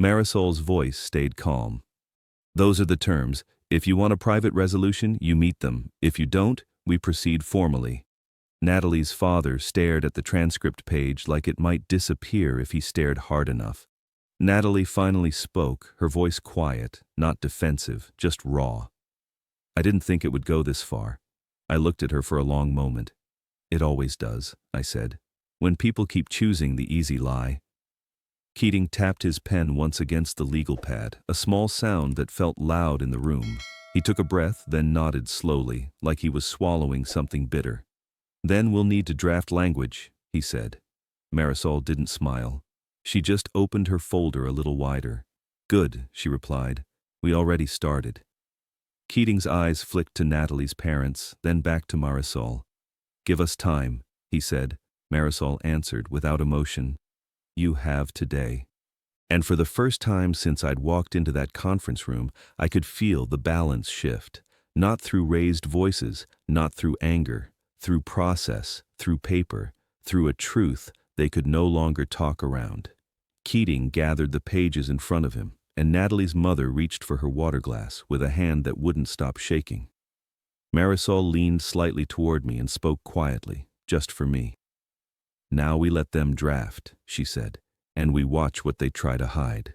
Marisol's voice stayed calm. Those are the terms. If you want a private resolution, you meet them. If you don't, we proceed formally. Natalie's father stared at the transcript page like it might disappear if he stared hard enough. Natalie finally spoke, her voice quiet, not defensive, just raw. I didn't think it would go this far. I looked at her for a long moment. It always does, I said, when people keep choosing the easy lie. Keating tapped his pen once against the legal pad, a small sound that felt loud in the room. He took a breath, then nodded slowly, like he was swallowing something bitter. Then we'll need to draft language, he said. Marisol didn't smile. She just opened her folder a little wider. Good, she replied. We already started. Keating's eyes flicked to Natalie's parents, then back to Marisol. Give us time, he said. Marisol answered without emotion. You have today. And for the first time since I'd walked into that conference room, I could feel the balance shift. Not through raised voices, not through anger, through process, through paper, through a truth they could no longer talk around. Keating gathered the pages in front of him, and Natalie's mother reached for her water glass with a hand that wouldn't stop shaking. Marisol leaned slightly toward me and spoke quietly, just for me. Now we let them draft, she said, and we watch what they try to hide.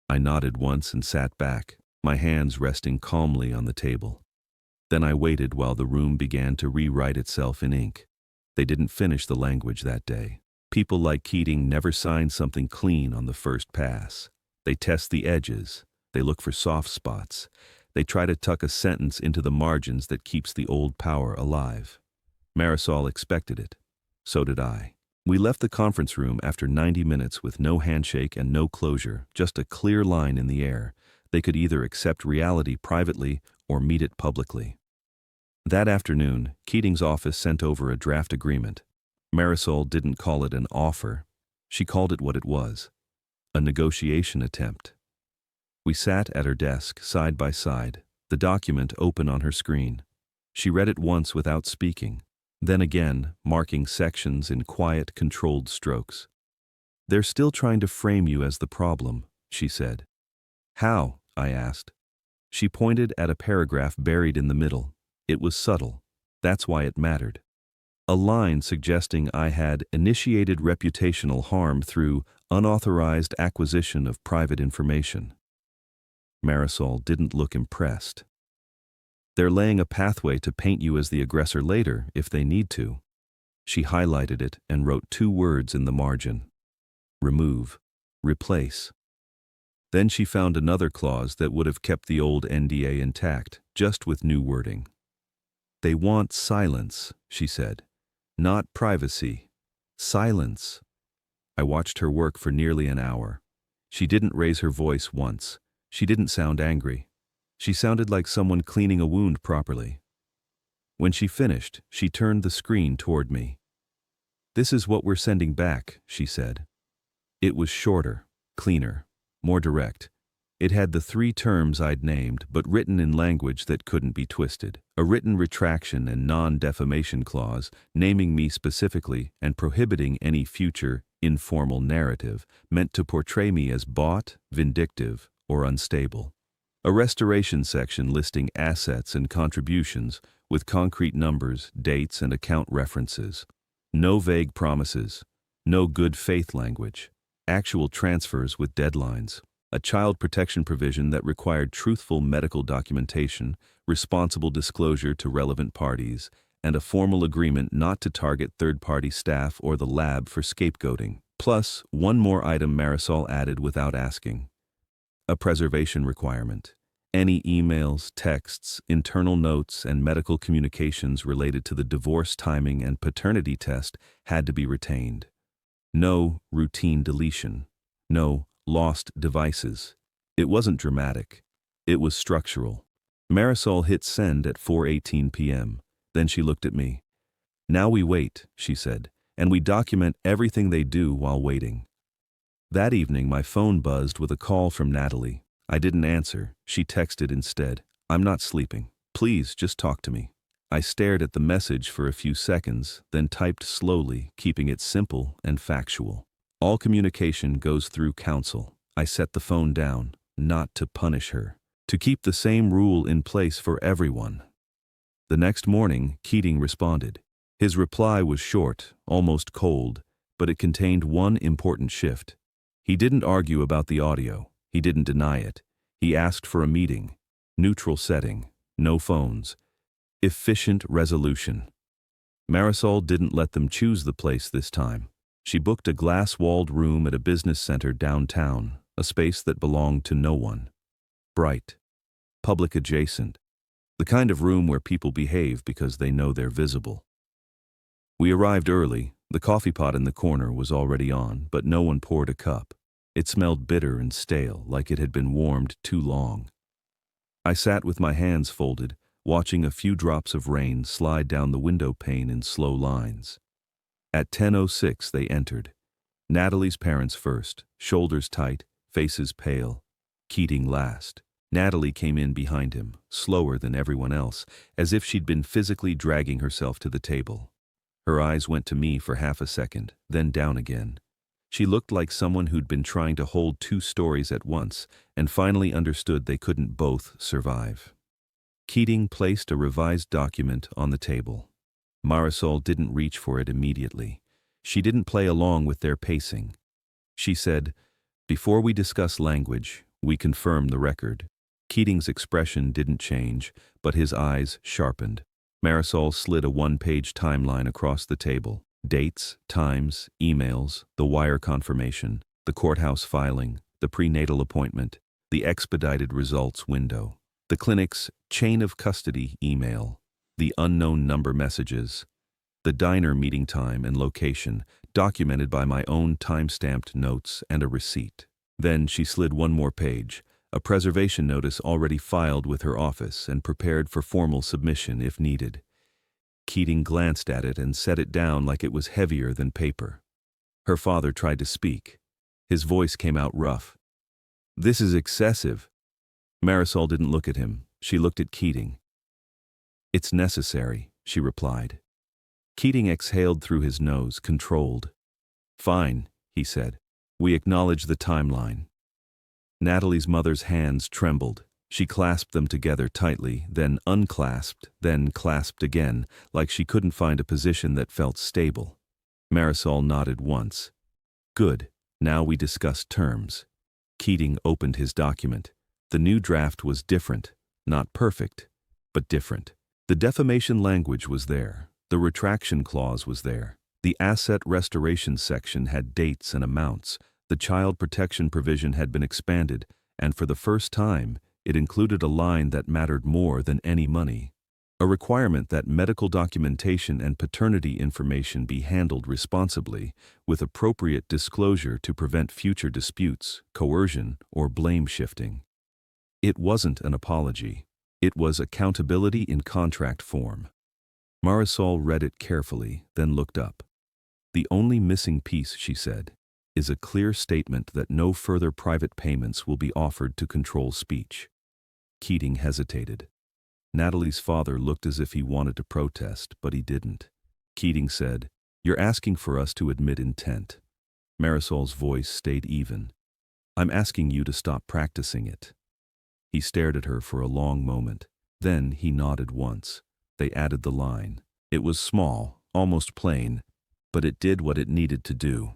I nodded once and sat back, my hands resting calmly on the table. Then I waited while the room began to rewrite itself in ink. They didn't finish the language that day. People like Keating never sign something clean on the first pass. They test the edges. They look for soft spots. They try to tuck a sentence into the margins that keeps the old power alive. Marisol expected it. So did I. We left the conference room after 90 minutes with no handshake and no closure, just a clear line in the air. They could either accept reality privately or meet it publicly. That afternoon, Keating's office sent over a draft agreement. Marisol didn't call it an offer. She called it what it was, a negotiation attempt. We sat at her desk, side by side, the document open on her screen. She read it once without speaking, then again, marking sections in quiet, controlled strokes. They're still trying to frame you as the problem, she said. How? I asked. She pointed at a paragraph buried in the middle. It was subtle. That's why it mattered. A line suggesting I had initiated reputational harm through unauthorized acquisition of private information. Marisol didn't look impressed. They're laying a pathway to paint you as the aggressor later, if they need to. She highlighted it and wrote 2 words in the margin. Remove. Replace. Then she found another clause that would have kept the old NDA intact, just with new wording. They want silence, she said. Not privacy. Silence. I watched her work for nearly an hour. She didn't raise her voice once. She didn't sound angry. She sounded like someone cleaning a wound properly. When she finished, she turned the screen toward me. This is what we're sending back, she said. It was shorter, cleaner, more direct. It had the 3 terms I'd named, but written in language that couldn't be twisted. A written retraction and non-defamation clause, naming me specifically and prohibiting any future, informal narrative meant to portray me as bought, vindictive, or unstable. A restoration section listing assets and contributions with concrete numbers, dates, and account references. No vague promises. No good faith language. Actual transfers with deadlines. A child protection provision that required truthful medical documentation, responsible disclosure to relevant parties, and a formal agreement not to target third-party staff or the lab for scapegoating. Plus, 1 more item Marisol added without asking. A preservation requirement. Any emails, texts, internal notes, and medical communications related to the divorce timing and paternity test had to be retained. No routine deletion. No lost devices. It wasn't dramatic. It was structural. Marisol hit send at 4:18 p.m. Then she looked at me. Now we wait, she said, and we document everything they do while waiting. That evening, my phone buzzed with a call from Natalie. I didn't answer. She texted instead. I'm not sleeping. Please, just talk to me. I stared at the message for a few seconds, then typed slowly, keeping it simple and factual. All communication goes through counsel. I set the phone down, not to punish her, to keep the same rule in place for everyone. The next morning, Keating responded. His reply was short, almost cold, but it contained one important shift. He didn't argue about the audio. He didn't deny it. He asked for a meeting. Neutral setting. No phones. Efficient resolution. Marisol didn't let them choose the place this time. She booked a glass-walled room at a business center downtown, a space that belonged to no one. Bright. Public adjacent. The kind of room where people behave because they know they're visible. We arrived early. The coffee pot in the corner was already on, but no one poured a cup. It smelled bitter and stale, like it had been warmed too long. I sat with my hands folded, watching a few drops of rain slide down the window pane in slow lines. At 10:06 they entered. Natalie's parents first, shoulders tight, faces pale. Keating last. Natalie came in behind him, slower than everyone else, as if she'd been physically dragging herself to the table. Her eyes went to me for half a second, then down again. She looked like someone who'd been trying to hold two stories at once and finally understood they couldn't both survive. Keating placed a revised document on the table. Marisol didn't reach for it immediately. She didn't play along with their pacing. She said, "Before we discuss language, we confirm the record." Keating's expression didn't change, but his eyes sharpened. Marisol slid a one-page timeline across the table. Dates, times, emails, the wire confirmation, the courthouse filing, the prenatal appointment, the expedited results window, the clinic's chain of custody email, the unknown number messages, the diner meeting time and location, documented by my own time-stamped notes and a receipt. Then she slid one more page, a preservation notice already filed with her office and prepared for formal submission if needed. Keating glanced at it and set it down like it was heavier than paper. Her father tried to speak. His voice came out rough. "This is excessive." Marisol didn't look at him. She looked at Keating. "It's necessary," she replied. Keating exhaled through his nose, controlled. "Fine," he said. "We acknowledge the timeline." Natalie's mother's hands trembled. She clasped them together tightly, then unclasped, then clasped again, like she couldn't find a position that felt stable. Marisol nodded once. "Good. Now we discuss terms." Keating opened his document. The new draft was different. Not perfect, but different. The defamation language was there. The retraction clause was there. The asset restoration section had dates and amounts. The child protection provision had been expanded, and for the first time, it included a line that mattered more than any money. A requirement that medical documentation and paternity information be handled responsibly, with appropriate disclosure to prevent future disputes, coercion, or blame shifting. It wasn't an apology. It was accountability in contract form. Marisol read it carefully, then looked up. "The only missing piece," she said, "is a clear statement that no further private payments will be offered to control speech." Keating hesitated. Natalie's father looked as if he wanted to protest, but he didn't. Keating said, "You're asking for us to admit intent." Marisol's voice stayed even. "I'm asking you to stop practicing it." He stared at her for a long moment. Then he nodded once. They added the line. It was small, almost plain, but it did what it needed to do.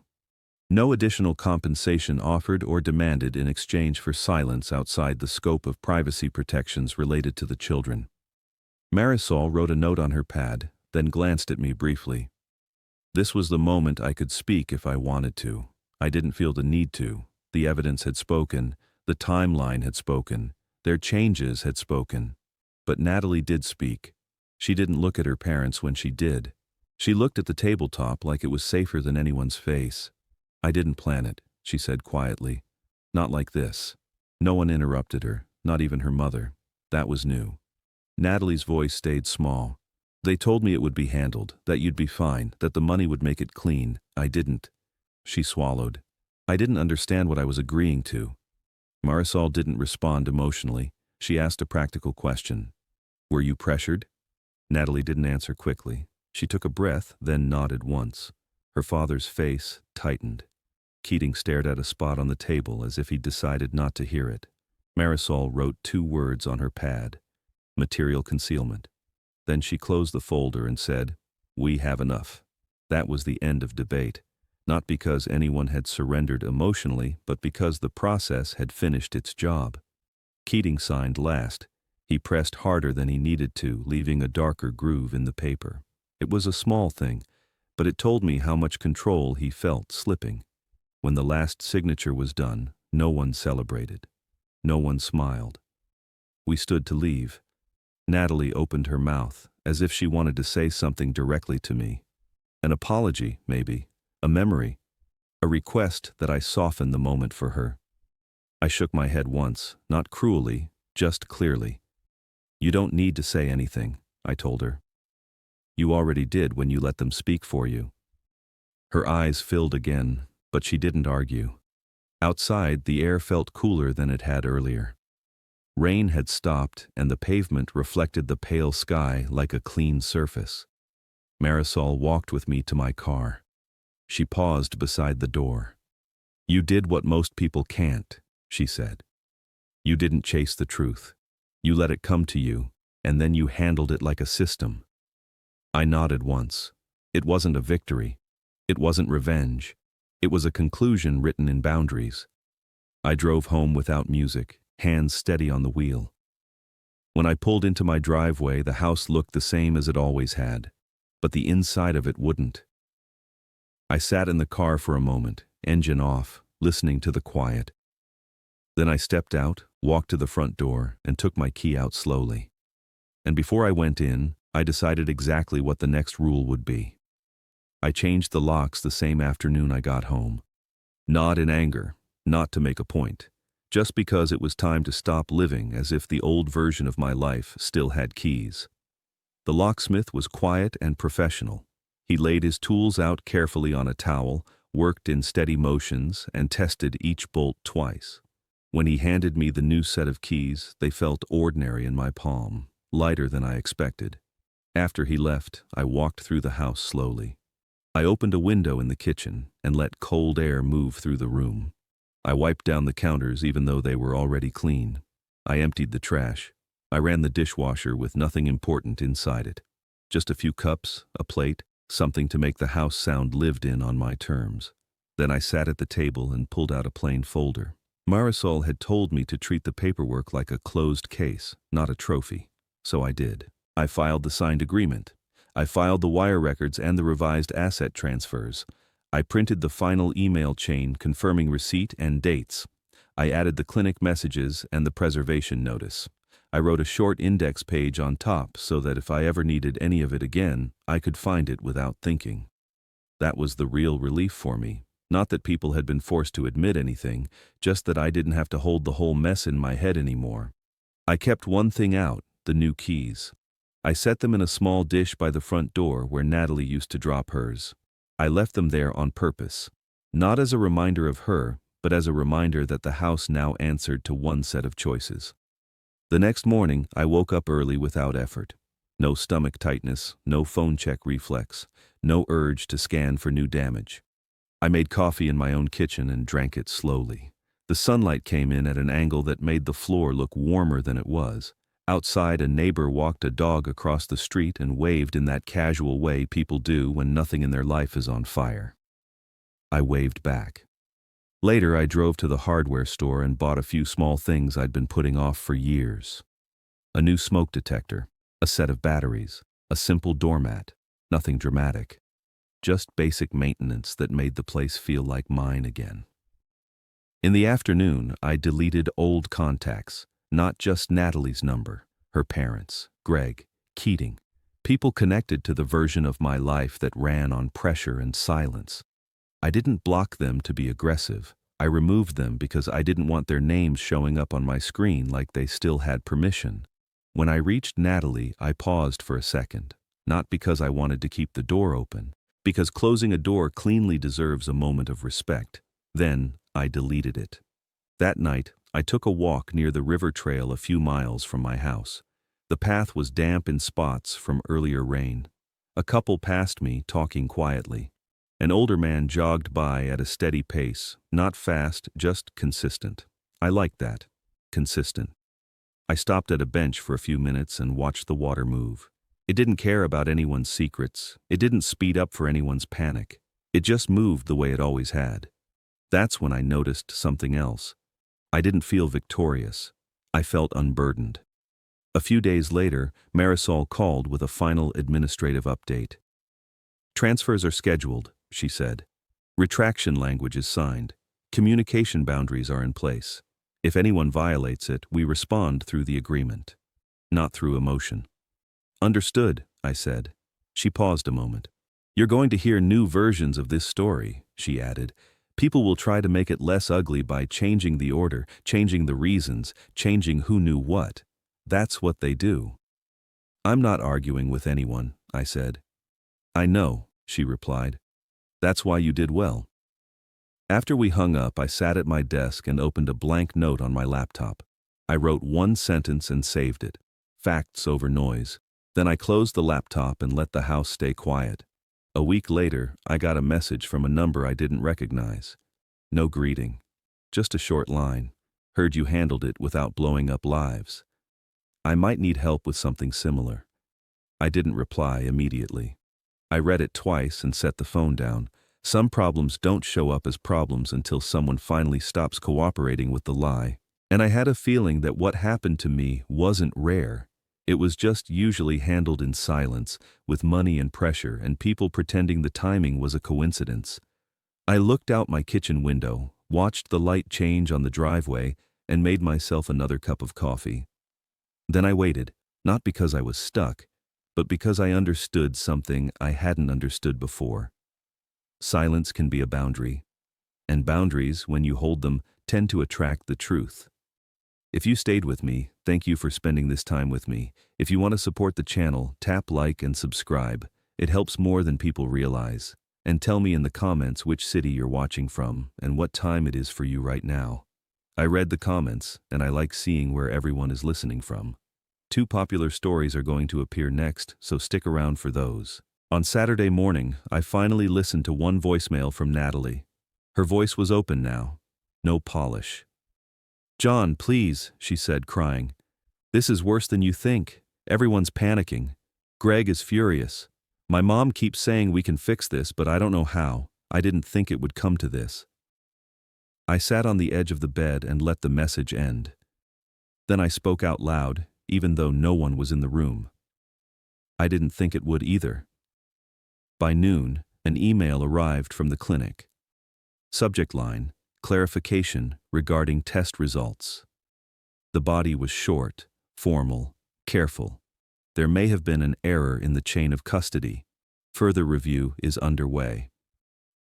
No additional compensation offered or demanded in exchange for silence outside the scope of privacy protections related to the children. Marisol wrote a note on her pad, then glanced at me briefly. This was the moment I could speak if I wanted to. I didn't feel the need to. The evidence had spoken. The timeline had spoken. Their changes had spoken. But Natalie did speak. She didn't look at her parents when she did. She looked at the tabletop like it was safer than anyone's face. "I didn't plan it," she said quietly. "Not like this." No one interrupted her, not even her mother. That was new. Natalie's voice stayed small. "They told me it would be handled, that you'd be fine, that the money would make it clean. I didn't." She swallowed. "I didn't understand what I was agreeing to." Marisol didn't respond emotionally. She asked a practical question. "Were you pressured?" Natalie didn't answer quickly. She took a breath, then nodded once. Her father's face tightened. Keating stared at a spot on the table as if he'd decided not to hear it. Marisol wrote 2 words on her pad: material concealment. Then she closed the folder and said, "We have enough." That was the end of debate, not because anyone had surrendered emotionally, but because the process had finished its job. Keating signed last. He pressed harder than he needed to, leaving a darker groove in the paper. It was a small thing, but it told me how much control he felt slipping. When the last signature was done, no one celebrated. No one smiled. We stood to leave. Natalie opened her mouth, as if she wanted to say something directly to me. An apology, maybe. A memory. A request that I soften the moment for her. I shook my head once, not cruelly, just clearly. "You don't need to say anything," I told her. "You already did when you let them speak for you." Her eyes filled again, but she didn't argue. Outside, the air felt cooler than it had earlier. Rain had stopped, and the pavement reflected the pale sky like a clean surface. Marisol walked with me to my car. She paused beside the door. "You did what most people can't," she said. "You didn't chase the truth. You let it come to you, and then you handled it like a system." I nodded once. It wasn't a victory. It wasn't revenge. It was a conclusion written in boundaries. I drove home without music, hands steady on the wheel. When I pulled into my driveway, the house looked the same as it always had, but the inside of it wouldn't. I sat in the car for a moment, engine off, listening to the quiet. Then I stepped out, walked to the front door, and took my key out slowly. And before I went in, I decided exactly what the next rule would be. I changed the locks the same afternoon I got home. Not in anger, not to make a point, just because it was time to stop living as if the old version of my life still had keys. The locksmith was quiet and professional. He laid his tools out carefully on a towel, worked in steady motions, and tested each bolt twice. When he handed me the new set of keys, they felt ordinary in my palm, lighter than I expected. After he left, I walked through the house slowly. I opened a window in the kitchen and let cold air move through the room. I wiped down the counters even though they were already clean. I emptied the trash. I ran the dishwasher with nothing important inside it. Just a few cups, a plate, something to make the house sound lived in on my terms. Then I sat at the table and pulled out a plain folder. Marisol had told me to treat the paperwork like a closed case, not a trophy. So I did. I filed the signed agreement. I filed the wire records and the revised asset transfers. I printed the final email chain confirming receipt and dates. I added the clinic messages and the preservation notice. I wrote a short index page on top so that if I ever needed any of it again, I could find it without thinking. That was the real relief for me. Not that people had been forced to admit anything, just that I didn't have to hold the whole mess in my head anymore. I kept one thing out, the new keys. I set them in a small dish by the front door where Natalie used to drop hers. I left them there on purpose, not as a reminder of her, but as a reminder that the house now answered to one set of choices. The next morning, I woke up early without effort. No stomach tightness, no phone check reflex, no urge to scan for new damage. I made coffee in my own kitchen and drank it slowly. The sunlight came in at an angle that made the floor look warmer than it was. Outside, a neighbor walked a dog across the street and waved in that casual way people do when nothing in their life is on fire. I waved back. Later, I drove to the hardware store and bought a few small things I'd been putting off for years. A new smoke detector, a set of batteries, a simple doormat, nothing dramatic. Just basic maintenance that made the place feel like mine again. In the afternoon, I deleted old contacts, not just Natalie's number, her parents, Greg, Keating, people connected to the version of my life that ran on pressure and silence. I didn't block them to be aggressive. I removed them because I didn't want their names showing up on my screen like they still had permission. When I reached Natalie, I paused for a second, not because I wanted to keep the door open, because closing a door cleanly deserves a moment of respect. Then I deleted it. That night, I took a walk near the river trail a few miles from my house. The path was damp in spots from earlier rain. A couple passed me, talking quietly. An older man jogged by at a steady pace, not fast, just consistent. I liked that. Consistent. I stopped at a bench for a few minutes and watched the water move. It didn't care about anyone's secrets. It didn't speed up for anyone's panic. It just moved the way it always had. That's when I noticed something else. I didn't feel victorious. I felt unburdened. A few days later, Marisol called with a final administrative update. "Transfers are scheduled," she said. "Retraction language is signed. Communication boundaries are in place. If anyone violates it, we respond through the agreement, not through emotion." "Understood," I said. She paused a moment. "You're going to hear new versions of this story," she added. "People will try to make it less ugly by changing the order, changing the reasons, changing who knew what. That's what they do." "I'm not arguing with anyone," I said. "I know," she replied. "That's why you did well." After we hung up, I sat at my desk and opened a blank note on my laptop. I wrote one sentence and saved it. Facts over noise. Then I closed the laptop and let the house stay quiet. A week later, I got a message from a number I didn't recognize. No greeting. Just a short line. "Heard you handled it without blowing up lives. I might need help with something similar." I didn't reply immediately. I read it twice and set the phone down. Some problems don't show up as problems until someone finally stops cooperating with the lie. And I had a feeling that what happened to me wasn't rare. It was just usually handled in silence, with money and pressure and people pretending the timing was a coincidence. I looked out my kitchen window, watched the light change on the driveway, and made myself another cup of coffee. Then I waited, not because I was stuck, but because I understood something I hadn't understood before. Silence can be a boundary, and boundaries, when you hold them, tend to attract the truth. If you stayed with me, thank you for spending this time with me. If you want to support the channel, tap like and subscribe. It helps more than people realize. And tell me in the comments which city you're watching from and what time it is for you right now. I read the comments, and I like seeing where everyone is listening from. 2 popular stories are going to appear next, so stick around for those. On Saturday morning, I finally listened to one voicemail from Natalie. Her voice was open now. No polish. "John, please," she said, crying. "This is worse than you think. Everyone's panicking. Greg is furious. My mom keeps saying we can fix this, but I don't know how. I didn't think it would come to this." I sat on the edge of the bed and let the message end. Then I spoke out loud, even though no one was in the room. I didn't think it would either. By noon, an email arrived from the clinic. Subject line: clarification regarding test results. The body was short, formal, careful. There may have been an error in the chain of custody. Further review is underway.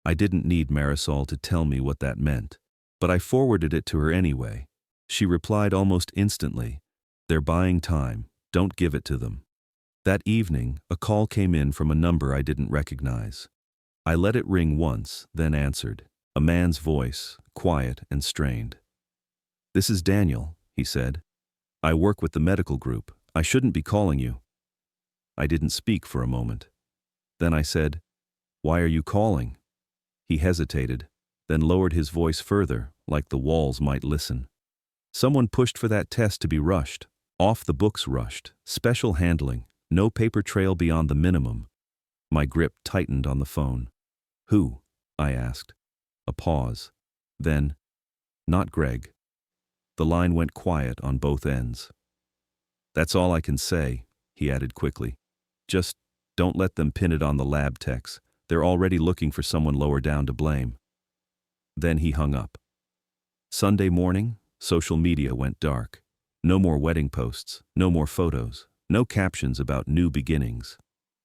I didn't need Marisol to tell me what that meant, but I forwarded it to her anyway. She replied almost instantly, "They're buying time, don't give it to them." That evening, a call came in from a number I didn't recognize. I let it ring once, then answered. A man's voice, quiet and strained. "This is Daniel," he said. "I work with the medical group. I shouldn't be calling you." I didn't speak for a moment. Then I said, "Why are you calling?" He hesitated, then lowered his voice further, like the walls might listen. "Someone pushed for that test to be rushed. Off the books rushed. Special handling. No paper trail beyond the minimum." My grip tightened on the phone. "Who?" I asked. A pause. Then, "Not Greg." The line went quiet on both ends. "That's all I can say," he added quickly. "Just don't let them pin it on the lab techs. They're already looking for someone lower down to blame." Then he hung up. Sunday morning, social media went dark. No more wedding posts, no more photos, no captions about new beginnings.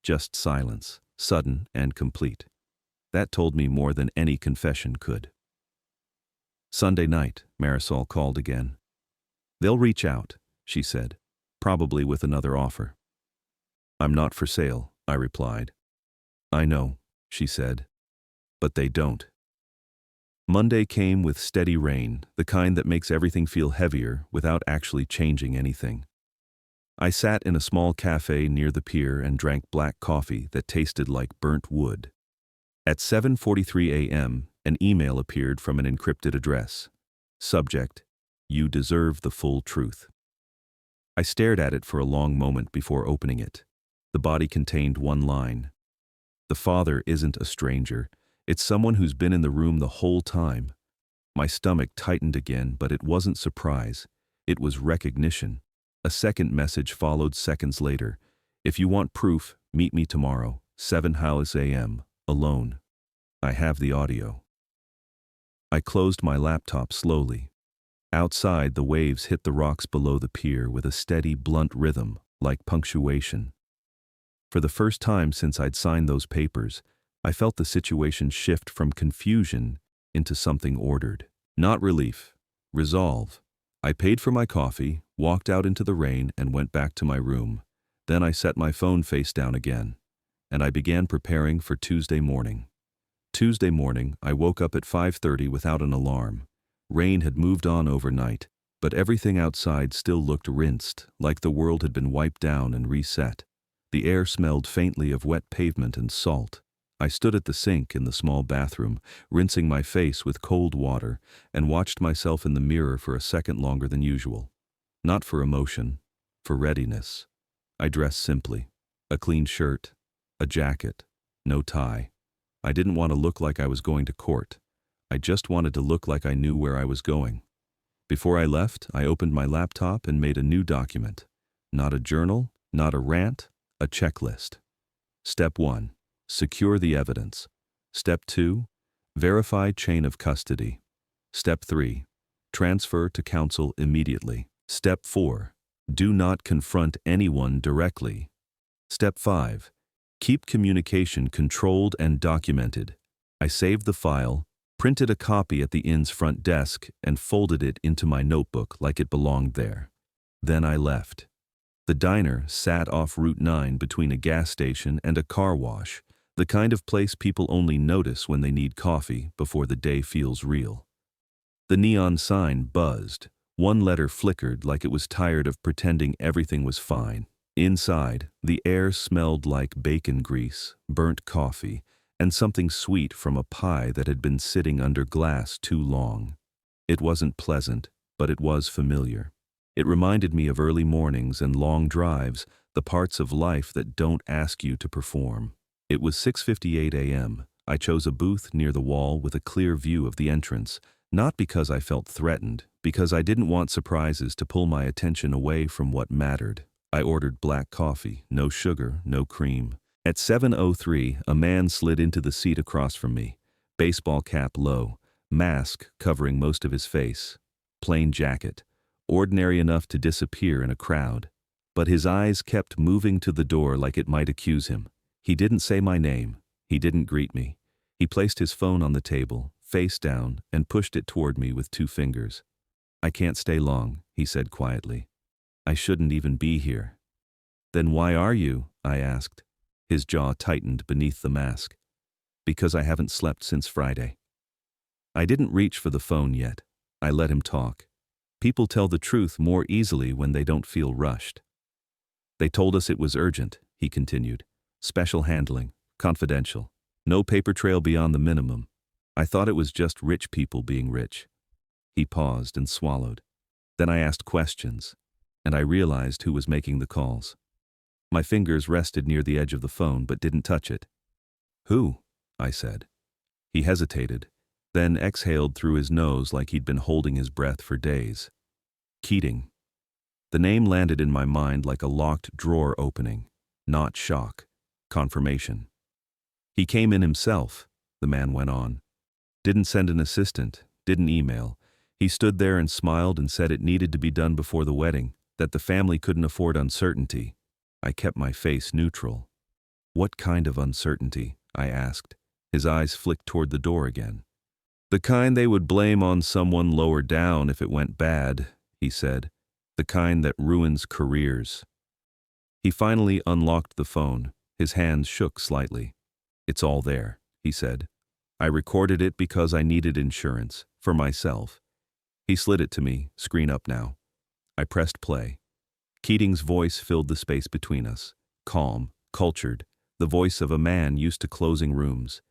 Just silence, sudden and complete. That told me more than any confession could. Sunday night, Marisol called again. "They'll reach out," she said, "probably with another offer." "I'm not for sale," I replied. "I know," she said, "but they don't." Monday came with steady rain, the kind that makes everything feel heavier without actually changing anything. I sat in a small cafe near the pier and drank black coffee that tasted like burnt wood. At 7:43 a.m., an email appeared from an encrypted address. Subject: You deserve the full truth. I stared at it for a long moment before opening it. The body contained one line. The father isn't a stranger. It's someone who's been in the room the whole time. My stomach tightened again, but it wasn't surprise. It was recognition. A second message followed seconds later. If you want proof, meet me tomorrow, 7 a.m., alone. I have the audio. I closed my laptop slowly. Outside, the waves hit the rocks below the pier with a steady, blunt rhythm, like punctuation. For the first time since I'd signed those papers, I felt the situation shift from confusion into something ordered. Not relief, resolve. I paid for my coffee, walked out into the rain, and went back to my room. Then I set my phone face down again, and I began preparing for Tuesday morning. Tuesday morning, I woke up at 5:30 without an alarm. Rain had moved on overnight, but everything outside still looked rinsed, like the world had been wiped down and reset. The air smelled faintly of wet pavement and salt. I stood at the sink in the small bathroom, rinsing my face with cold water, and watched myself in the mirror for a second longer than usual. Not for emotion, for readiness. I dressed simply. A clean shirt, a jacket, no tie. I didn't want to look like I was going to court. I just wanted to look like I knew where I was going. Before I left, I opened my laptop and made a new document. Not a journal, not a rant, a checklist. Step 1. Secure the evidence. Step 2. Verify chain of custody. Step 3. Transfer to counsel immediately. Step 4. Do not confront anyone directly. Step 5. Keep communication controlled and documented. I saved the file, printed a copy at the inn's front desk, and folded it into my notebook like it belonged there. Then I left. The diner sat off Route 9 between a gas station and a car wash, the kind of place people only notice when they need coffee before the day feels real. The neon sign buzzed. One letter flickered like it was tired of pretending everything was fine. Inside, the air smelled like bacon grease, burnt coffee, and something sweet from a pie that had been sitting under glass too long. It wasn't pleasant, but it was familiar. It reminded me of early mornings and long drives, the parts of life that don't ask you to perform. It was 6:58 a.m. I chose a booth near the wall with a clear view of the entrance, not because I felt threatened, because I didn't want surprises to pull my attention away from what mattered. I ordered black coffee, no sugar, no cream. At 7:03, a man slid into the seat across from me, baseball cap low, mask covering most of his face, plain jacket, ordinary enough to disappear in a crowd. But his eyes kept moving to the door like it might accuse him. He didn't say my name. He didn't greet me. He placed his phone on the table, face down, and pushed it toward me with 2 fingers. "I can't stay long," he said quietly. "I shouldn't even be here." "Then why are you?" I asked. His jaw tightened beneath the mask. "Because I haven't slept since Friday." I didn't reach for the phone yet. I let him talk. People tell the truth more easily when they don't feel rushed. "They told us it was urgent," he continued. "Special handling, confidential, no paper trail beyond the minimum. I thought it was just rich people being rich." He paused and swallowed. Then I asked questions, and I realized who was making the calls. My fingers rested near the edge of the phone but didn't touch it. "Who?" I said. He hesitated, then exhaled through his nose like he'd been holding his breath for days. "Keating." The name landed in my mind like a locked drawer opening. Not shock, confirmation. "He came in himself," the man went on. "Didn't send an assistant, didn't email. He stood there and smiled and said it needed to be done before the wedding, that the family couldn't afford uncertainty." I kept my face neutral. "What kind of uncertainty?" I asked. His eyes flicked toward the door again. "The kind they would blame on someone lower down if it went bad," he said. "The kind that ruins careers." He finally unlocked the phone. His hands shook slightly. "It's all there," he said. "I recorded it because I needed insurance, for myself." He slid it to me, screen up now. I pressed play. Keating's voice filled the space between us, calm, cultured, the voice of a man used to closing rooms.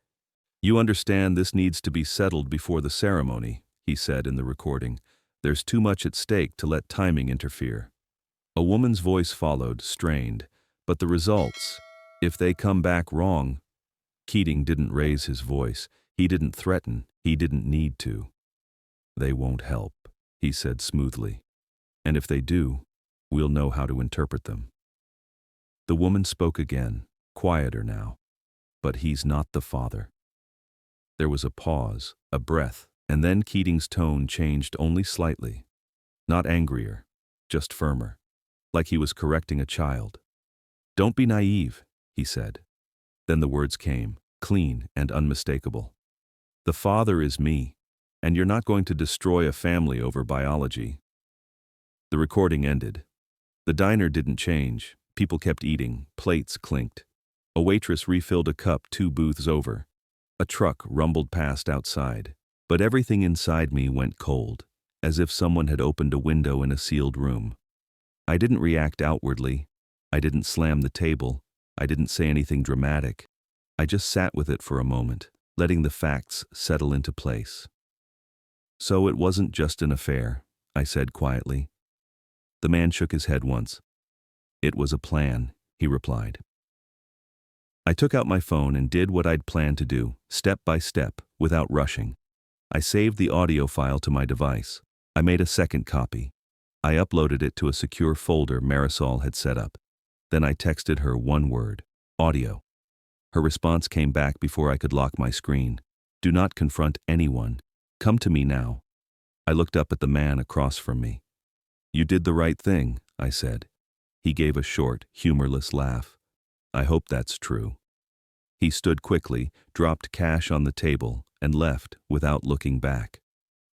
You understand this needs to be settled before the ceremony, he said in the recording. There's too much at stake to let timing interfere. A woman's voice followed, strained. But the results, if they come back wrong. Keating didn't raise his voice. He didn't threaten. He didn't need to. They won't help, he said smoothly. And if they do, we'll know how to interpret them. The woman spoke again, quieter now. But he's not the father. There was a pause, a breath, and then Keating's tone changed only slightly. Not angrier, just firmer, like he was correcting a child. Don't be naive, he said. Then the words came, clean and unmistakable. The father is me, and you're not going to destroy a family over biology. The recording ended. The diner didn't change. People kept eating. Plates clinked. A waitress refilled a cup 2 booths over. A truck rumbled past outside. But everything inside me went cold, as if someone had opened a window in a sealed room. I didn't react outwardly. I didn't slam the table. I didn't say anything dramatic. I just sat with it for a moment, letting the facts settle into place. So it wasn't just an affair, I said quietly. The man shook his head once. It was a plan, he replied. I took out my phone and did what I'd planned to do, step by step, without rushing. I saved the audio file to my device. I made a second copy. I uploaded it to a secure folder Marisol had set up. Then I texted her one word, audio. Her response came back before I could lock my screen. Do not confront anyone. Come to me now. I looked up at the man across from me. You did the right thing, I said. He gave a short, humorless laugh. I hope that's true. He stood quickly, dropped cash on the table, and left without looking back.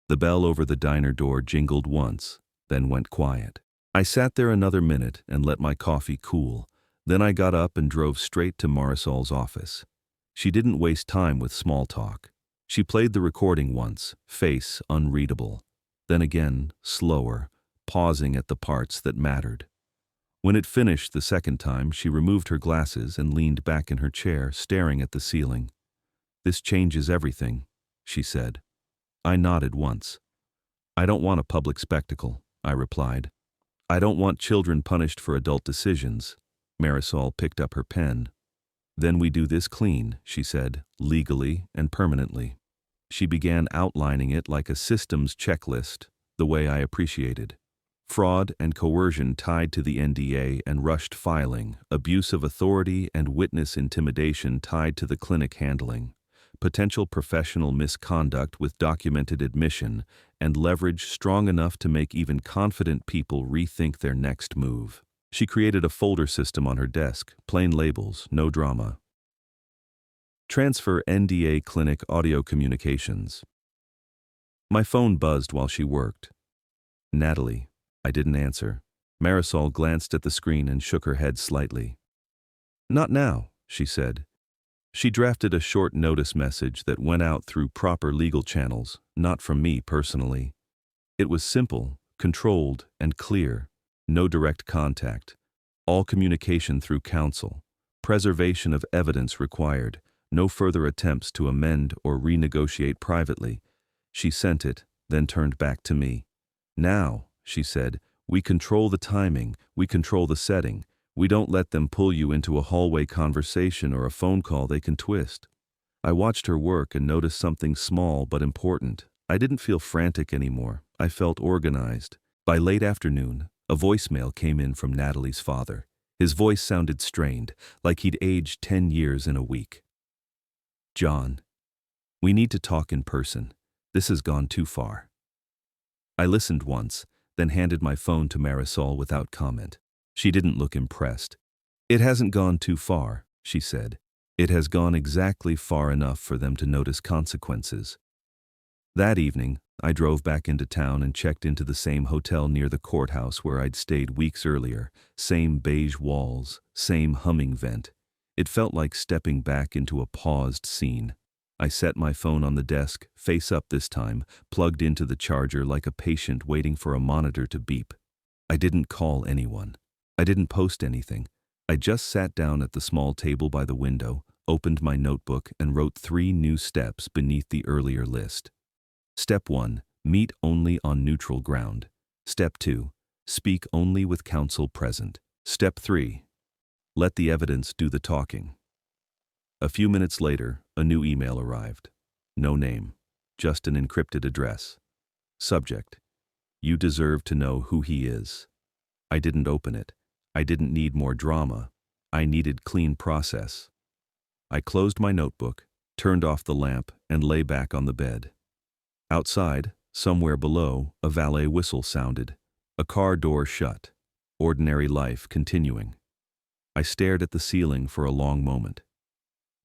The bell over the diner door jingled once, then went quiet. I sat there another minute and let my coffee cool. Then I got up and drove straight to Marisol's office. She didn't waste time with small talk. She played the recording once, face unreadable. Then again, slower, pausing at the parts that mattered. When it finished the second time, she removed her glasses and leaned back in her chair, staring at the ceiling. This changes everything, she said. I nodded once. I don't want a public spectacle, I replied. I don't want children punished for adult decisions. Marisol picked up her pen. Then we do this clean, she said, legally and permanently. She began outlining it like a systems checklist, the way I appreciated. Fraud and coercion tied to the NDA and rushed filing, abuse of authority and witness intimidation tied to the clinic handling, potential professional misconduct with documented admission, and leverage strong enough to make even confident people rethink their next move. She created a folder system on her desk, plain labels, no drama. Transfer NDA clinic audio communications. My phone buzzed while she worked. Natalie. I didn't answer. Marisol glanced at the screen and shook her head slightly. Not now, she said. She drafted a short notice message that went out through proper legal channels, not from me personally. It was simple, controlled, and clear. No direct contact. All communication through counsel. Preservation of evidence required. No further attempts to amend or renegotiate privately. She sent it, then turned back to me. Now, she said, we control the timing, we control the setting. We don't let them pull you into a hallway conversation or a phone call they can twist. I watched her work and noticed something small but important. I didn't feel frantic anymore. I felt organized. By late afternoon, a voicemail came in from Natalie's father. His voice sounded strained, like he'd aged 10 years in a week. John, we need to talk in person. This has gone too far. I listened once, then handed my phone to Marisol without comment. She didn't look impressed. It hasn't gone too far, she said. It has gone exactly far enough for them to notice consequences. That evening, I drove back into town and checked into the same hotel near the courthouse where I'd stayed weeks earlier. Same beige walls, same humming vent. It felt like stepping back into a paused scene. I set my phone on the desk, face up this time, plugged into the charger like a patient waiting for a monitor to beep. I didn't call anyone. I didn't post anything. I just sat down at the small table by the window, opened my notebook and wrote 3 new steps beneath the earlier list. Step 1, meet only on neutral ground. Step 2, speak only with counsel present. Step 3, let the evidence do the talking. A few minutes later, a new email arrived. No name, just an encrypted address. Subject, you deserve to know who he is. I didn't open it. I didn't need more drama. I needed clean process. I closed my notebook, turned off the lamp, and lay back on the bed. Outside, somewhere below, a valet whistle sounded. A car door shut. Ordinary life continuing. I stared at the ceiling for a long moment.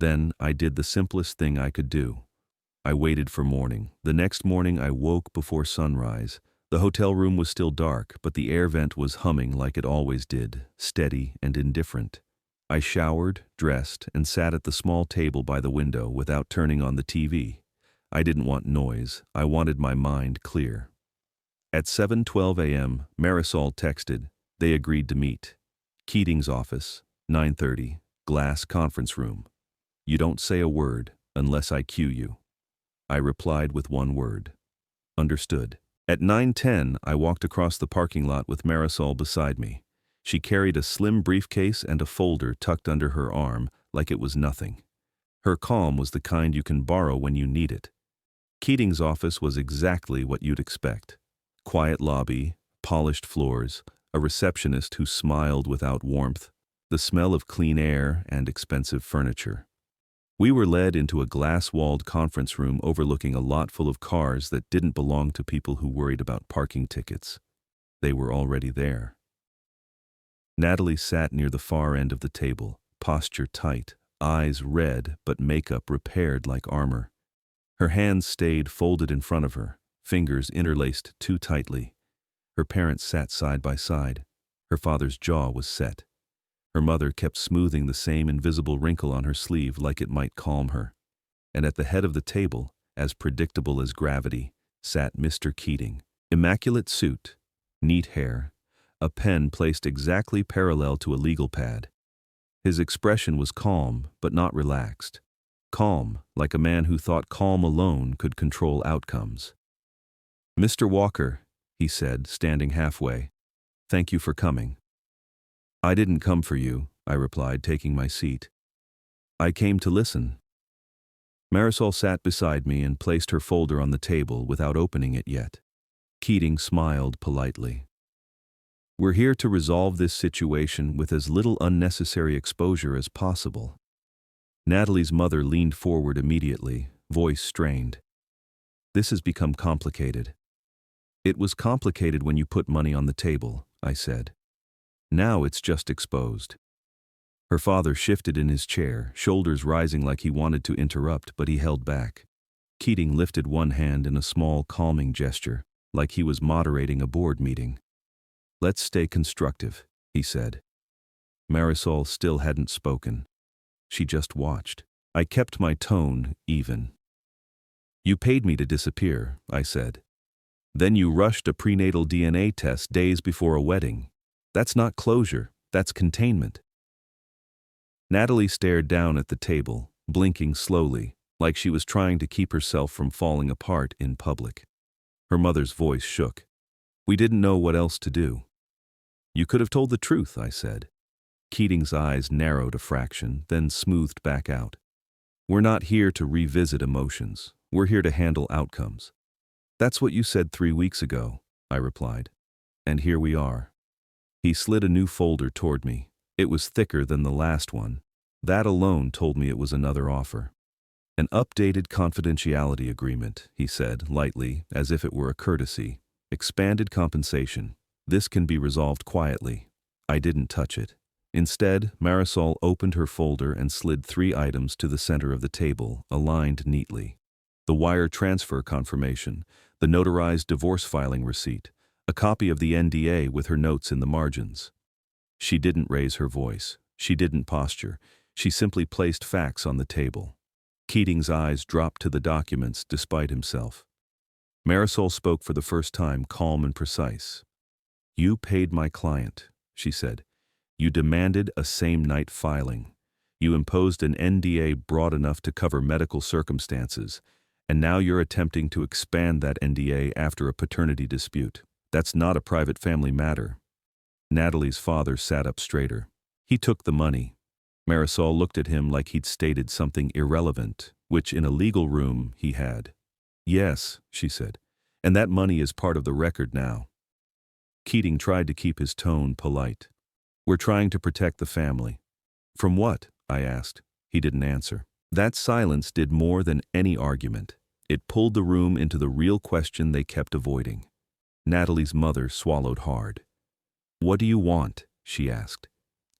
Then I did the simplest thing I could do. I waited for morning. The next morning I woke before sunrise. The hotel room was still dark, but the air vent was humming like it always did, steady and indifferent. I showered, dressed, and sat at the small table by the window without turning on the TV. I didn't want noise. I wanted my mind clear. At 7:12 a.m., Marisol texted. They agreed to meet. Keating's office, 9:30, glass conference room. You don't say a word unless I cue you. I replied with one word. Understood. At 9:10, I walked across the parking lot with Marisol beside me. She carried a slim briefcase and a folder tucked under her arm like it was nothing. Her calm was the kind you can borrow when you need it. Keating's office was exactly what you'd expect. Quiet lobby, polished floors, a receptionist who smiled without warmth, the smell of clean air and expensive furniture. We were led into a glass-walled conference room overlooking a lot full of cars that didn't belong to people who worried about parking tickets. They were already there. Natalie sat near the far end of the table, posture tight, eyes red but makeup repaired like armor. Her hands stayed folded in front of her, fingers interlaced too tightly. Her parents sat side by side. Her father's jaw was set. Her mother kept smoothing the same invisible wrinkle on her sleeve like it might calm her. And at the head of the table, as predictable as gravity, sat Mr. Keating. Immaculate suit, neat hair, a pen placed exactly parallel to a legal pad. His expression was calm, but not relaxed. Calm, like a man who thought calm alone could control outcomes. Mr. Walker, he said, standing halfway, thank you for coming. I didn't come for you, I replied, taking my seat. I came to listen. Marisol sat beside me and placed her folder on the table without opening it yet. Keating smiled politely. We're here to resolve this situation with as little unnecessary exposure as possible. Natalie's mother leaned forward immediately, voice strained. This has become complicated. It was complicated when you put money on the table, I said. Now it's just exposed. Her father shifted in his chair, shoulders rising like he wanted to interrupt, but he held back. Keating lifted one hand in a small, calming gesture, like he was moderating a board meeting. Let's stay constructive, he said. Marisol still hadn't spoken. She just watched. I kept my tone even. You paid me to disappear, I said. Then you rushed a prenatal DNA test days before a wedding. That's not closure, that's containment. Natalie stared down at the table, blinking slowly, like she was trying to keep herself from falling apart in public. Her mother's voice shook. We didn't know what else to do. You could have told the truth, I said. Keating's eyes narrowed a fraction, then smoothed back out. We're not here to revisit emotions. We're here to handle outcomes. That's what you said 3 weeks ago, I replied. And here we are. He slid a new folder toward me. It was thicker than the last one. That alone told me it was another offer. An updated confidentiality agreement, he said, lightly, as if it were a courtesy. Expanded compensation. This can be resolved quietly. I didn't touch it. Instead, Marisol opened her folder and slid 3 items to the center of the table, aligned neatly. The wire transfer confirmation, the notarized divorce filing receipt, a copy of the NDA with her notes in the margins. She didn't raise her voice. She didn't posture. She simply placed facts on the table. Keating's eyes dropped to the documents despite himself. Marisol spoke for the first time, calm and precise. You paid my client, she said. You demanded a same-night filing. You imposed an NDA broad enough to cover medical circumstances, and now you're attempting to expand that NDA after a paternity dispute. That's not a private family matter. Natalie's father sat up straighter. He took the money. Marisol looked at him like he'd stated something irrelevant, which in a legal room he had. Yes, she said, and that money is part of the record now. Keating tried to keep his tone polite. We're trying to protect the family. From what? I asked. He didn't answer. That silence did more than any argument. It pulled the room into the real question they kept avoiding. Natalie's mother swallowed hard. What do you want? She asked.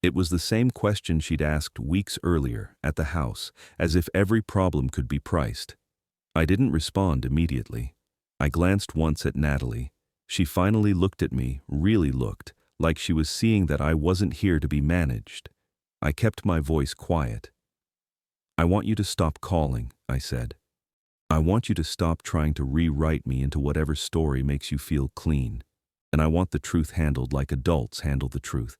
It was the same question she'd asked weeks earlier at the house, as if every problem could be priced. I didn't respond immediately. I glanced once at Natalie. She finally looked at me, really looked, like she was seeing that I wasn't here to be managed. I kept my voice quiet. I want you to stop calling, I said. I want you to stop trying to rewrite me into whatever story makes you feel clean. And I want the truth handled like adults handle the truth.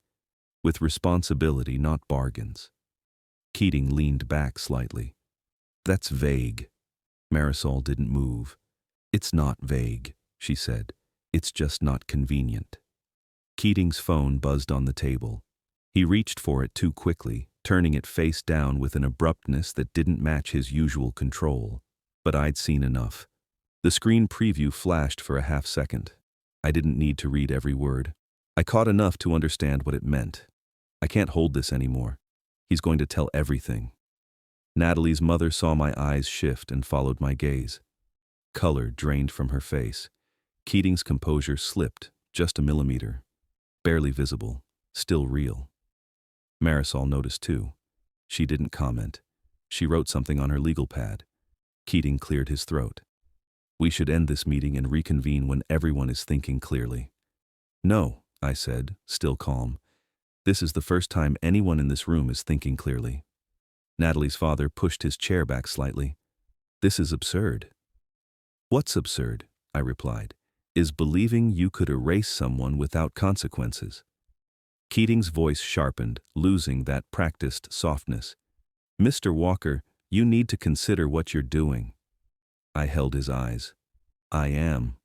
With responsibility, not bargains. Keating leaned back slightly. That's vague. Marisol didn't move. It's not vague, she said. It's just not convenient. Keating's phone buzzed on the table. He reached for it too quickly, turning it face down with an abruptness that didn't match his usual control. But I'd seen enough. The screen preview flashed for a half-second. I didn't need to read every word. I caught enough to understand what it meant. I can't hold this anymore. He's going to tell everything. Natalie's mother saw my eyes shift and followed my gaze. Color drained from her face. Keating's composure slipped, just a millimeter. Barely visible, still real. Marisol noticed too. She didn't comment. She wrote something on her legal pad. Keating cleared his throat. We should end this meeting and reconvene when everyone is thinking clearly. No, I said, still calm. This is the first time anyone in this room is thinking clearly. Natalie's father pushed his chair back slightly. This is absurd. What's absurd? I replied. Is believing you could erase someone without consequences. Keating's voice sharpened, losing that practiced softness. Mr. Walker, you need to consider what you're doing. I held his eyes. I am.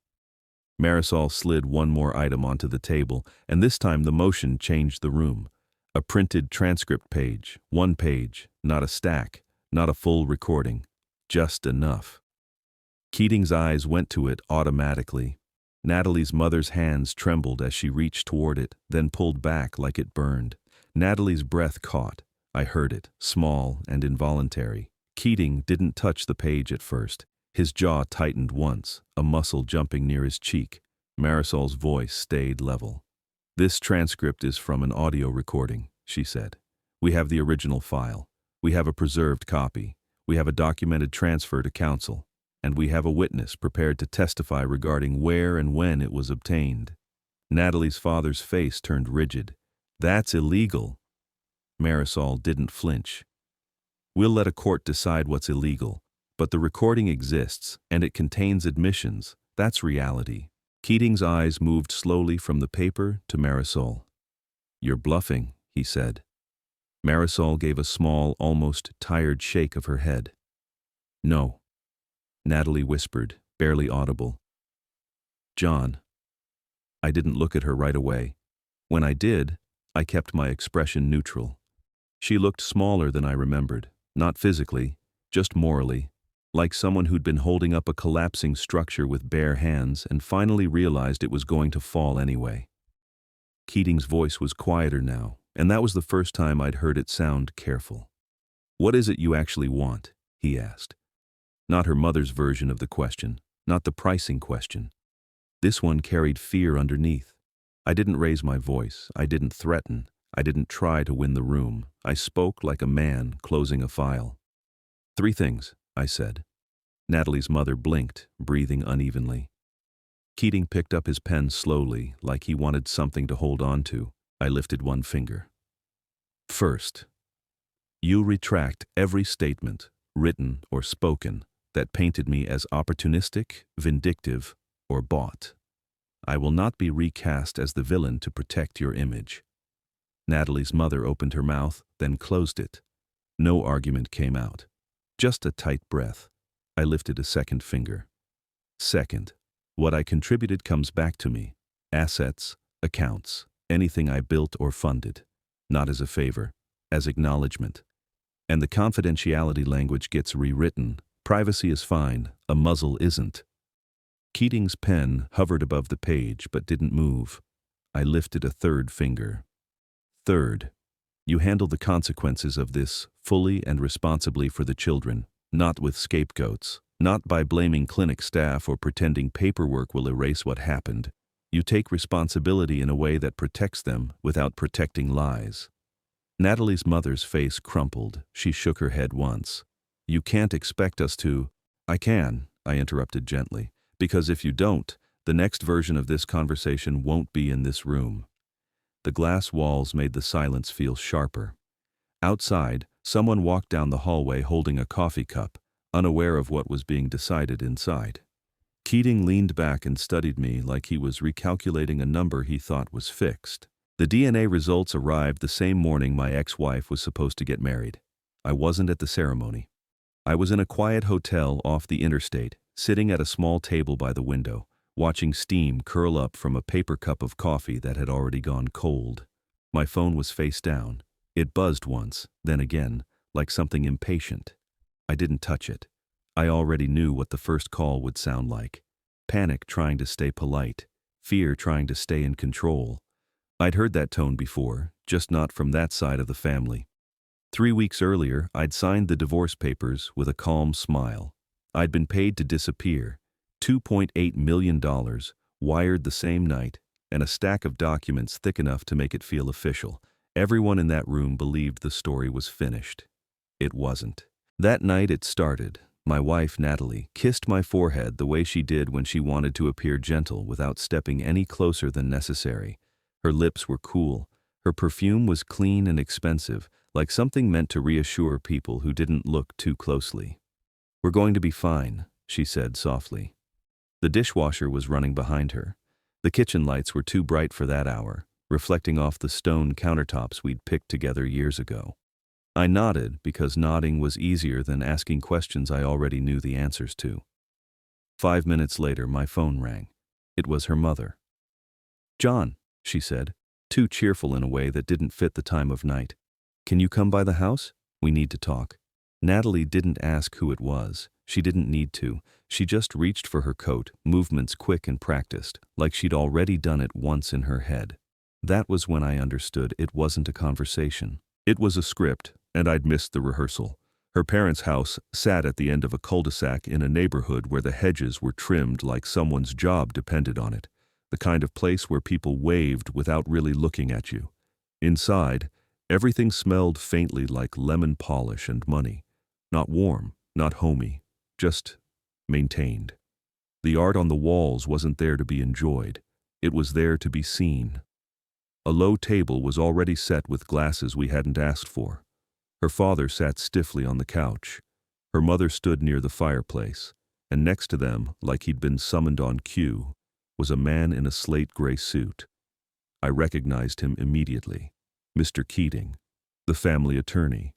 Marisol slid one more item onto the table, and this time the motion changed the room. A printed transcript page, one page, not a stack, not a full recording, just enough. Keating's eyes went to it automatically. Natalie's mother's hands trembled as she reached toward it, then pulled back like it burned. Natalie's breath caught. I heard it, small and involuntary. Keating didn't touch the page at first. His jaw tightened once, a muscle jumping near his cheek. Marisol's voice stayed level. This transcript is from an audio recording, she said. We have the original file. We have a preserved copy. We have a documented transfer to counsel. And we have a witness prepared to testify regarding where and when it was obtained. Natalie's father's face turned rigid. That's illegal. Marisol didn't flinch. We'll let a court decide what's illegal. But the recording exists, and it contains admissions. That's reality. Keating's eyes moved slowly from the paper to Marisol. You're bluffing, he said. Marisol gave a small, almost tired shake of her head. No. Natalie whispered, barely audible. John. I didn't look at her right away. When I did, I kept my expression neutral. She looked smaller than I remembered, not physically, just morally. Like someone who'd been holding up a collapsing structure with bare hands and finally realized it was going to fall anyway. Keating's voice was quieter now, and that was the first time I'd heard it sound careful. What is it you actually want? He asked. Not her mother's version of the question, not the pricing question. This one carried fear underneath. I didn't raise my voice, I didn't threaten, I didn't try to win the room. I spoke like a man closing a file. 3 things. I said. Natalie's mother blinked, breathing unevenly. Keating picked up his pen slowly, like he wanted something to hold on to. I lifted one finger. First, you retract every statement, written or spoken, that painted me as opportunistic, vindictive, or bought. I will not be recast as the villain to protect your image. Natalie's mother opened her mouth, then closed it. No argument came out. Just a tight breath. I lifted a second finger. Second, what I contributed comes back to me. Assets, accounts, anything I built or funded. Not as a favor, as acknowledgement. And the confidentiality language gets rewritten. Privacy is fine, a muzzle isn't. Keating's pen hovered above the page but didn't move. I lifted a third finger. Third, you handle the consequences of this fully and responsibly for the children, not with scapegoats, not by blaming clinic staff or pretending paperwork will erase what happened. You take responsibility in a way that protects them without protecting lies. Natalie's mother's face crumpled. She shook her head once. You can't expect us to. I can, I interrupted gently, because if you don't, the next version of this conversation won't be in this room. The glass walls made the silence feel sharper. Outside, someone walked down the hallway holding a coffee cup, unaware of what was being decided inside. Keating leaned back and studied me like he was recalculating a number he thought was fixed. The DNA results arrived the same morning my ex-wife was supposed to get married. I wasn't at the ceremony. I was in a quiet hotel off the interstate, sitting at a small table by the window, watching steam curl up from a paper cup of coffee that had already gone cold. My phone was face down. It buzzed once, then again, like something impatient. I didn't touch it. I already knew what the first call would sound like. Panic trying to stay polite, fear trying to stay in control. I'd heard that tone before, just not from that side of the family. 3 weeks earlier, I'd signed the divorce papers with a calm smile. I'd been paid to disappear. $2.8 million, wired the same night, and a stack of documents thick enough to make it feel official. Everyone in that room believed the story was finished. It wasn't. That night it started. My wife, Natalie, kissed my forehead the way she did when she wanted to appear gentle without stepping any closer than necessary. Her lips were cool. Her perfume was clean and expensive, like something meant to reassure people who didn't look too closely. "We're going to be fine," she said softly. The dishwasher was running behind her. The kitchen lights were too bright for that hour, reflecting off the stone countertops we'd picked together years ago. I nodded because nodding was easier than asking questions I already knew the answers to. 5 minutes later, my phone rang. It was her mother. "John," she said, too cheerful in a way that didn't fit the time of night. "Can you come by the house? We need to talk." Natalie didn't ask who it was. She didn't need to. She just reached for her coat, movements quick and practiced, like she'd already done it once in her head. That was when I understood it wasn't a conversation. It was a script, and I'd missed the rehearsal. Her parents' house sat at the end of a cul-de-sac in a neighborhood where the hedges were trimmed like someone's job depended on it. The kind of place where people waved without really looking at you. Inside, everything smelled faintly like lemon polish and money. Not warm, not homey, just maintained. The art on the walls wasn't there to be enjoyed. It was there to be seen. A low table was already set with glasses we hadn't asked for. Her father sat stiffly on the couch. Her mother stood near the fireplace, and next to them, like he'd been summoned on cue, was a man in a slate gray suit. I recognized him immediately. Mr. Keating, the family attorney.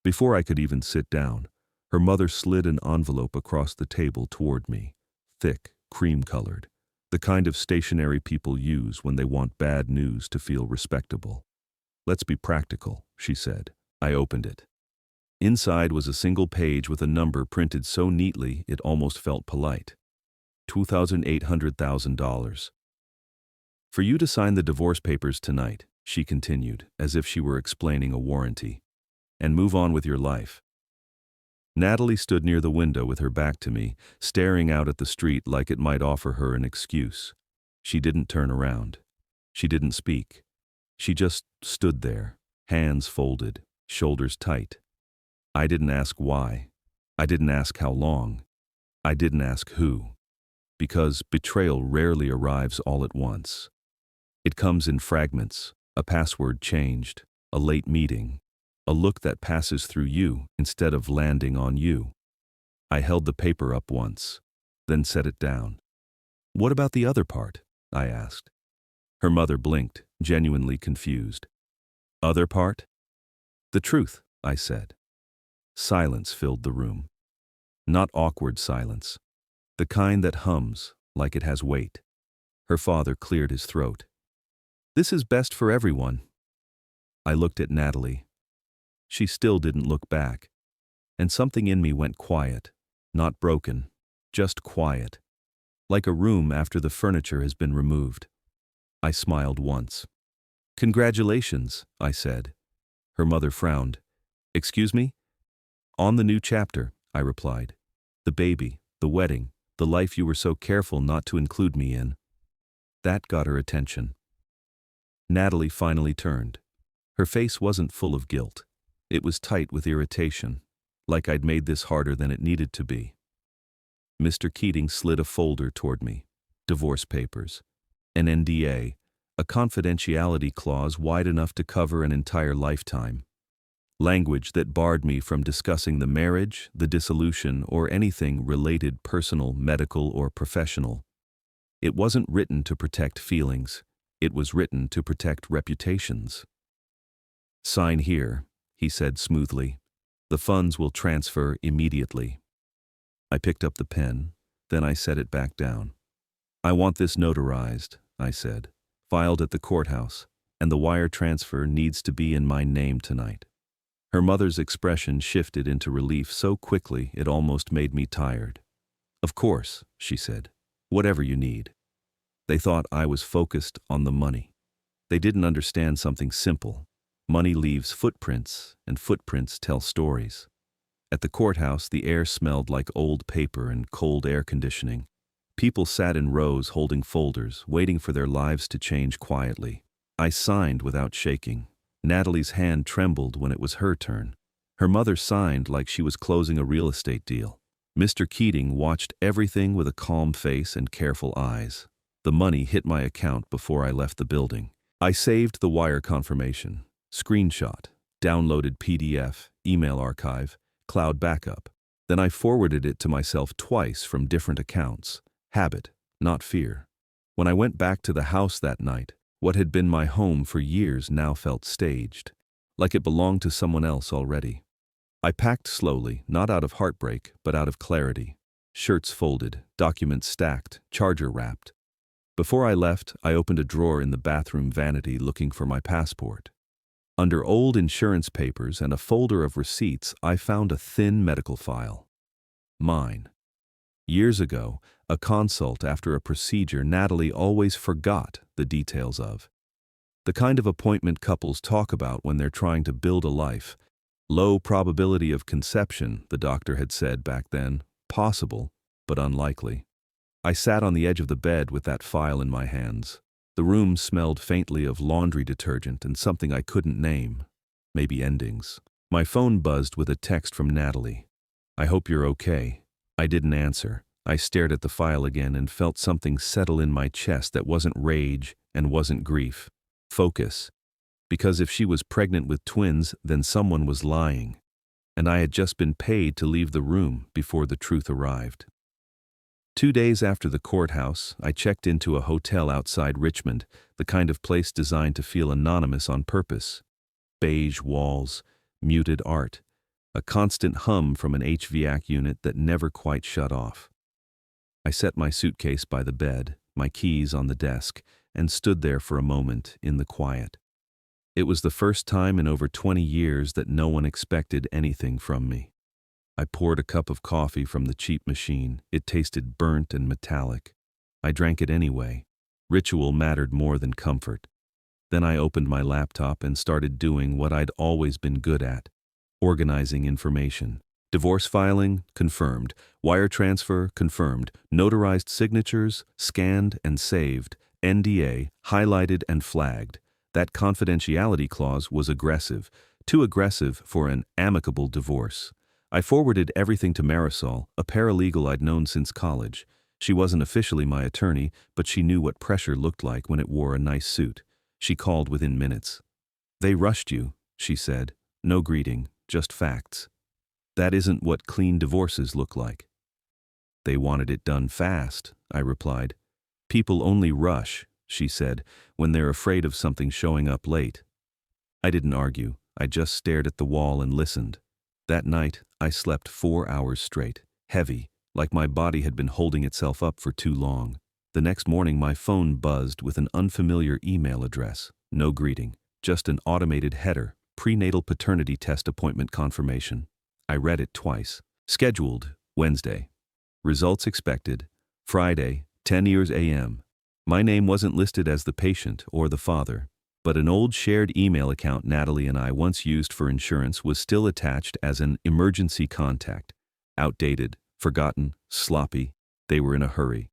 Before I could even sit down, her mother slid an envelope across the table toward me, thick, cream-colored, the kind of stationery people use when they want bad news to feel respectable. "Let's be practical," she said. I opened it. Inside was a single page with a number printed so neatly it almost felt polite. $2,800,000. "For you to sign the divorce papers tonight," she continued, as if she were explaining a warranty, "and move on with your life." Natalie stood near the window with her back to me, staring out at the street like it might offer her an excuse. She didn't turn around. She didn't speak. She just stood there, hands folded, shoulders tight. I didn't ask why. I didn't ask how long. I didn't ask who. Because betrayal rarely arrives all at once. It comes in fragments, a password changed, a late meeting, a look that passes through you instead of landing on you. I held the paper up once, then set it down. "What about the other part?" I asked. Her mother blinked, genuinely confused. "Other part?" "The truth," I said. Silence filled the room. Not awkward silence. The kind that hums like it has weight. Her father cleared his throat. "This is best for everyone." I looked at Natalie. She still didn't look back. And something in me went quiet. Not broken. Just quiet. Like a room after the furniture has been removed. I smiled once. "Congratulations," I said. Her mother frowned. "Excuse me?" "On the new chapter," I replied. "The baby, the wedding, the life you were so careful not to include me in." That got her attention. Natalie finally turned. Her face wasn't full of guilt. It was tight with irritation, like I'd made this harder than it needed to be. Mr. Keating slid a folder toward me. Divorce papers. An NDA, a confidentiality clause wide enough to cover an entire lifetime. Language that barred me from discussing the marriage, the dissolution, or anything related, personal, medical, or professional. It wasn't written to protect feelings. It was written to protect reputations. "Sign here," he said smoothly. "The funds will transfer immediately." I picked up the pen, then I set it back down. "I want this notarized," I said, "filed at the courthouse, and the wire transfer needs to be in my name tonight." Her mother's expression shifted into relief so quickly it almost made me tired. "Of course," she said, "whatever you need." They thought I was focused on the money. They didn't understand something simple. Money leaves footprints, and footprints tell stories. At the courthouse, the air smelled like old paper and cold air conditioning. People sat in rows holding folders, waiting for their lives to change quietly. I signed without shaking. Natalie's hand trembled when it was her turn. Her mother signed like she was closing a real estate deal. Mr. Keating watched everything with a calm face and careful eyes. The money hit my account before I left the building. I saved the wire confirmation, screenshot, downloaded PDF, email archive, cloud backup. Then I forwarded it to myself twice from different accounts. Habit, not fear. When I went back to the house that night, what had been my home for years now felt staged, like it belonged to someone else already. I packed slowly, not out of heartbreak, but out of clarity. Shirts folded, documents stacked, charger wrapped. Before I left, I opened a drawer in the bathroom vanity looking for my passport. Under old insurance papers and a folder of receipts, I found a thin medical file. Mine. Years ago, a consult after a procedure Natalie always forgot the details of. The kind of appointment couples talk about when they're trying to build a life. Low probability of conception, the doctor had said back then. Possible, but unlikely. I sat on the edge of the bed with that file in my hands. The room smelled faintly of laundry detergent and something I couldn't name. Maybe endings. My phone buzzed with a text from Natalie. "I hope you're okay." I didn't answer. I stared at the file again and felt something settle in my chest that wasn't rage and wasn't grief. Focus. Because if she was pregnant with twins, then someone was lying. And I had just been paid to leave the room before the truth arrived. 2 days after the courthouse, I checked into a hotel outside Richmond, the kind of place designed to feel anonymous on purpose. Beige walls, muted art, a constant hum from an HVAC unit that never quite shut off. I set my suitcase by the bed, my keys on the desk, and stood there for a moment in the quiet. It was the first time in over 20 years that no one expected anything from me. I poured a cup of coffee from the cheap machine. It tasted burnt and metallic. I drank it anyway. Ritual mattered more than comfort. Then I opened my laptop and started doing what I'd always been good at: organizing information. Divorce filing, confirmed. Wire transfer, confirmed. Notarized signatures, scanned and saved. NDA, highlighted and flagged. That confidentiality clause was aggressive, too aggressive for an amicable divorce. I forwarded everything to Marisol, a paralegal I'd known since college. She wasn't officially my attorney, but she knew what pressure looked like when it wore a nice suit. She called within minutes. "They rushed you," she said. "No greeting, just facts. That isn't what clean divorces look like." "They wanted it done fast," I replied. "People only rush," she said, "when they're afraid of something showing up late." I didn't argue. I just stared at the wall and listened. That night, I slept 4 hours straight, heavy, like my body had been holding itself up for too long. The next morning, my phone buzzed with an unfamiliar email address. No greeting, just an automated header, prenatal paternity test appointment confirmation. I read it twice. Scheduled, Wednesday. Results expected, Friday, 10 years a.m. My name wasn't listed as the patient or the father, but an old shared email account Natalie and I once used for insurance was still attached as an emergency contact. Outdated, forgotten, sloppy. They were in a hurry.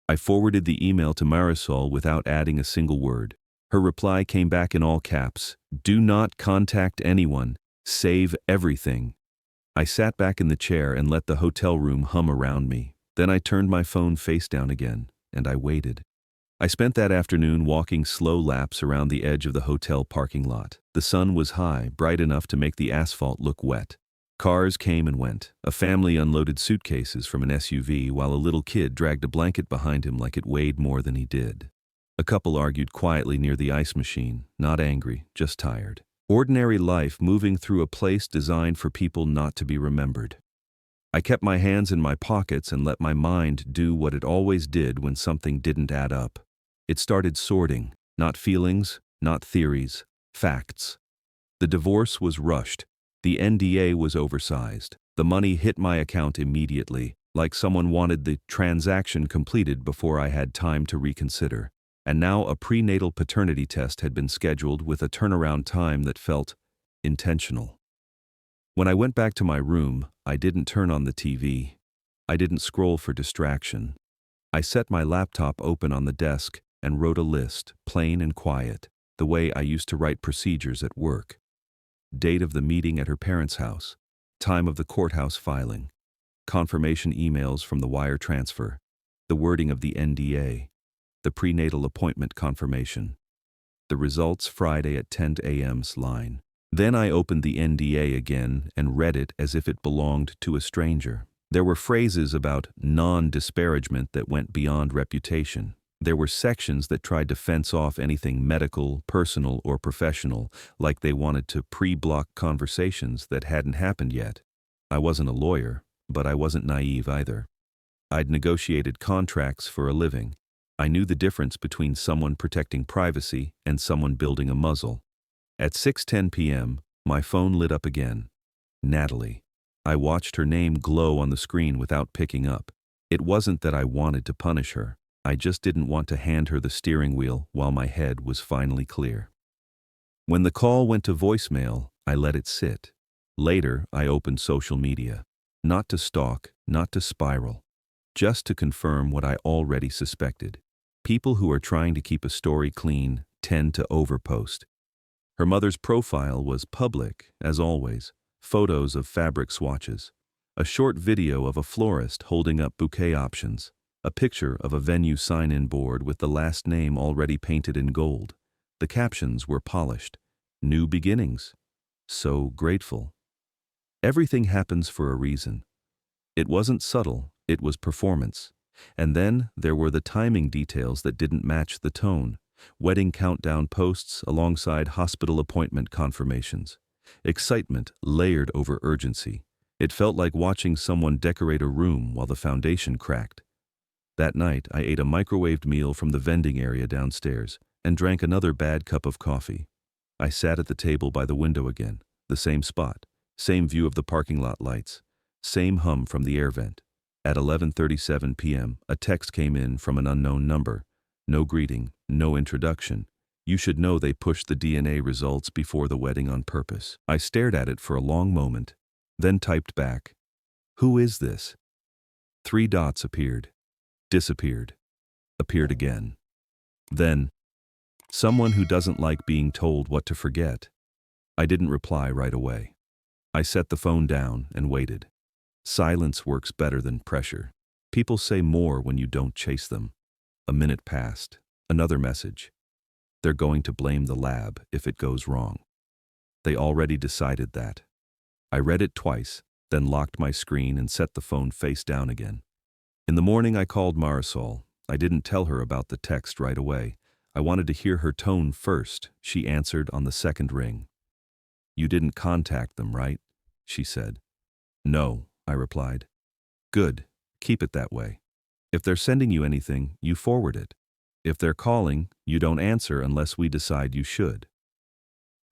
I forwarded the email to Marisol without adding a single word. Her reply came back in all caps. Do not contact anyone. Save everything. I sat back in the chair and let the hotel room hum around me. Then I turned my phone face down again, and I waited. I spent that afternoon walking slow laps around the edge of the hotel parking lot. The sun was high, bright enough to make the asphalt look wet. Cars came and went. A family unloaded suitcases from an SUV while a little kid dragged a blanket behind him like it weighed more than he did. A couple argued quietly near the ice machine, not angry, just tired. Ordinary life moving through a place designed for people not to be remembered. I kept my hands in my pockets and let my mind do what it always did when something didn't add up. It started sorting, not feelings, not theories, facts. The divorce was rushed. The NDA was oversized. The money hit my account immediately, like someone wanted the transaction completed before I had time to reconsider. And now a prenatal paternity test had been scheduled with a turnaround time that felt intentional. When I went back to my room, I didn't turn on the TV. I didn't scroll for distraction. I set my laptop open on the desk and wrote a list, plain and quiet, the way I used to write procedures at work. Date of the meeting at her parents' house, time of the courthouse filing, confirmation emails from the wire transfer, the wording of the NDA, the prenatal appointment confirmation, the results Friday at 10 a.m.'s line. Then I opened the NDA again and read it as if it belonged to a stranger. There were phrases about non-disparagement that went beyond reputation. There were sections that tried to fence off anything medical, personal, or professional, like they wanted to pre-block conversations that hadn't happened yet. I wasn't a lawyer, but I wasn't naive either. I'd negotiated contracts for a living. I knew the difference between someone protecting privacy and someone building a muzzle. At 6:10 p.m., my phone lit up again. Natalie. I watched her name glow on the screen without picking up. It wasn't that I wanted to punish her. I just didn't want to hand her the steering wheel while my head was finally clear. When the call went to voicemail, I let it sit. Later, I opened social media. Not to stalk, not to spiral. Just to confirm what I already suspected. People who are trying to keep a story clean tend to overpost. Her mother's profile was public, as always. Photos of fabric swatches. A short video of a florist holding up bouquet options. A picture of a venue sign-in board with the last name already painted in gold. The captions were polished. New beginnings. So grateful. Everything happens for a reason. It wasn't subtle, it was performance. And then there were the timing details that didn't match the tone. Wedding countdown posts alongside hospital appointment confirmations. Excitement layered over urgency. It felt like watching someone decorate a room while the foundation cracked. That night, I ate a microwaved meal from the vending area downstairs and drank another bad cup of coffee. I sat at the table by the window again, the same spot, same view of the parking lot lights, same hum from the air vent. At 11:37 p.m., a text came in from an unknown number. No greeting, no introduction. You should know they pushed the DNA results before the wedding on purpose. I stared at it for a long moment, then typed back, "Who is this?" 3 dots appeared. Disappeared. Appeared again. Then, someone who doesn't like being told what to forget. I didn't reply right away. I set the phone down and waited. Silence works better than pressure. People say more when you don't chase them. A minute passed. Another message. They're going to blame the lab if it goes wrong. They already decided that. I read it twice, then locked my screen and set the phone face down again. In the morning, I called Marisol. I didn't tell her about the text right away. I wanted to hear her tone first. She answered on the second ring. "You didn't contact them, right?" she said. No, I replied. Good. Keep it that way. If they're sending you anything, you forward it. If they're calling, you don't answer unless we decide you should.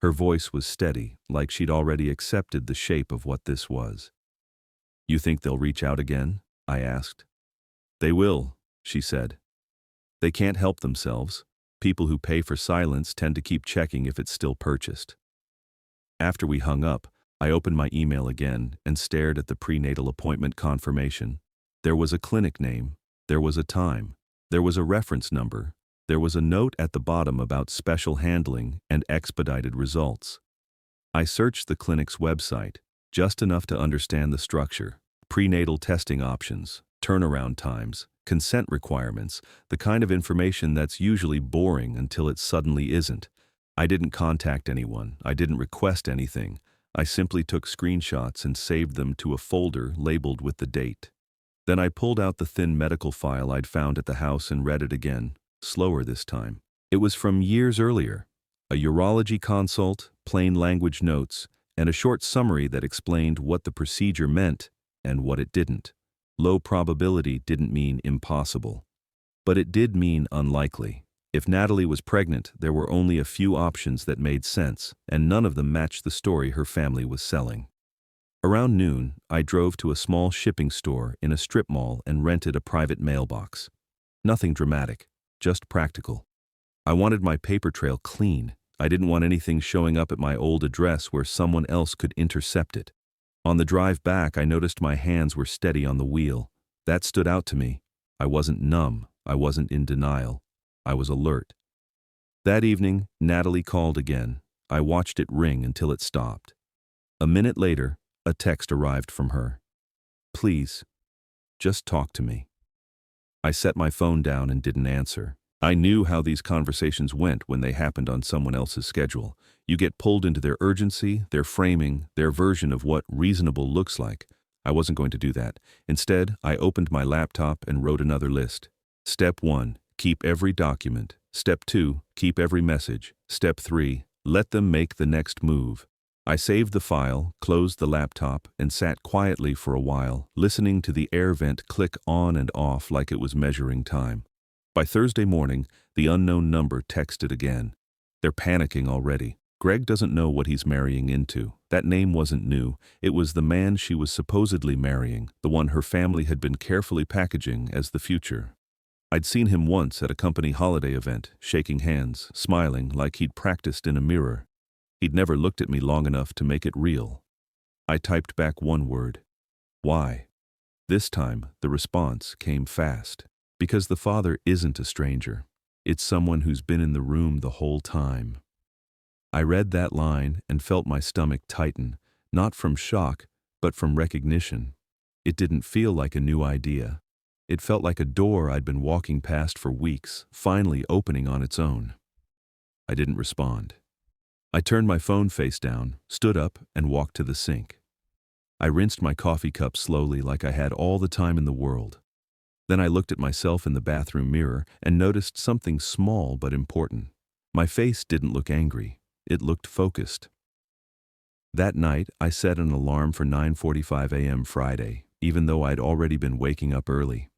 Her voice was steady, like she'd already accepted the shape of what this was. You think they'll reach out again? I asked. They will, she said. They can't help themselves. People who pay for silence tend to keep checking if it's still purchased. After we hung up, I opened my email again and stared at the prenatal appointment confirmation. There was a clinic name, there was a time, there was a reference number, there was a note at the bottom about special handling and expedited results. I searched the clinic's website, just enough to understand the structure, prenatal testing options, turnaround times, consent requirements, the kind of information that's usually boring until it suddenly isn't. I didn't contact anyone, I didn't request anything. I simply took screenshots and saved them to a folder labeled with the date. Then I pulled out the thin medical file I'd found at the house and read it again, slower this time. It was from years earlier. A urology consult, plain language notes, and a short summary that explained what the procedure meant and what it didn't. Low probability didn't mean impossible. But it did mean unlikely. If Natalie was pregnant, there were only a few options that made sense, and none of them matched the story her family was selling. Around noon, I drove to a small shipping store in a strip mall and rented a private mailbox. Nothing dramatic, just practical. I wanted my paper trail clean. I didn't want anything showing up at my old address where someone else could intercept it. On the drive back, I noticed my hands were steady on the wheel. That stood out to me. I wasn't numb. I wasn't in denial. I was alert. That evening, Natalie called again. I watched it ring until it stopped. A minute later, a text arrived from her. Please, just talk to me. I set my phone down and didn't answer. I knew how these conversations went when they happened on someone else's schedule. You get pulled into their urgency, their framing, their version of what reasonable looks like. I wasn't going to do that. Instead, I opened my laptop and wrote another list. Step 1. Keep every document. Step 2. Keep every message. Step 3. Let them make the next move. I saved the file, closed the laptop, and sat quietly for a while, listening to the air vent click on and off like it was measuring time. By Thursday morning, the unknown number texted again. They're panicking already. Greg doesn't know what he's marrying into. That name wasn't new. It was the man she was supposedly marrying, the one her family had been carefully packaging as the future. I'd seen him once at a company holiday event, shaking hands, smiling like he'd practiced in a mirror. He'd never looked at me long enough to make it real. I typed back one word. Why? This time, the response came fast. Because the father isn't a stranger. It's someone who's been in the room the whole time. I read that line and felt my stomach tighten, not from shock, but from recognition. It didn't feel like a new idea. It felt like a door I'd been walking past for weeks, finally opening on its own. I didn't respond. I turned my phone face down, stood up, and walked to the sink. I rinsed my coffee cup slowly like I had all the time in the world. Then I looked at myself in the bathroom mirror and noticed something small but important. My face didn't look angry. It looked focused. That night, I set an alarm for 9:45 a.m. Friday, even though I'd already been waking up early.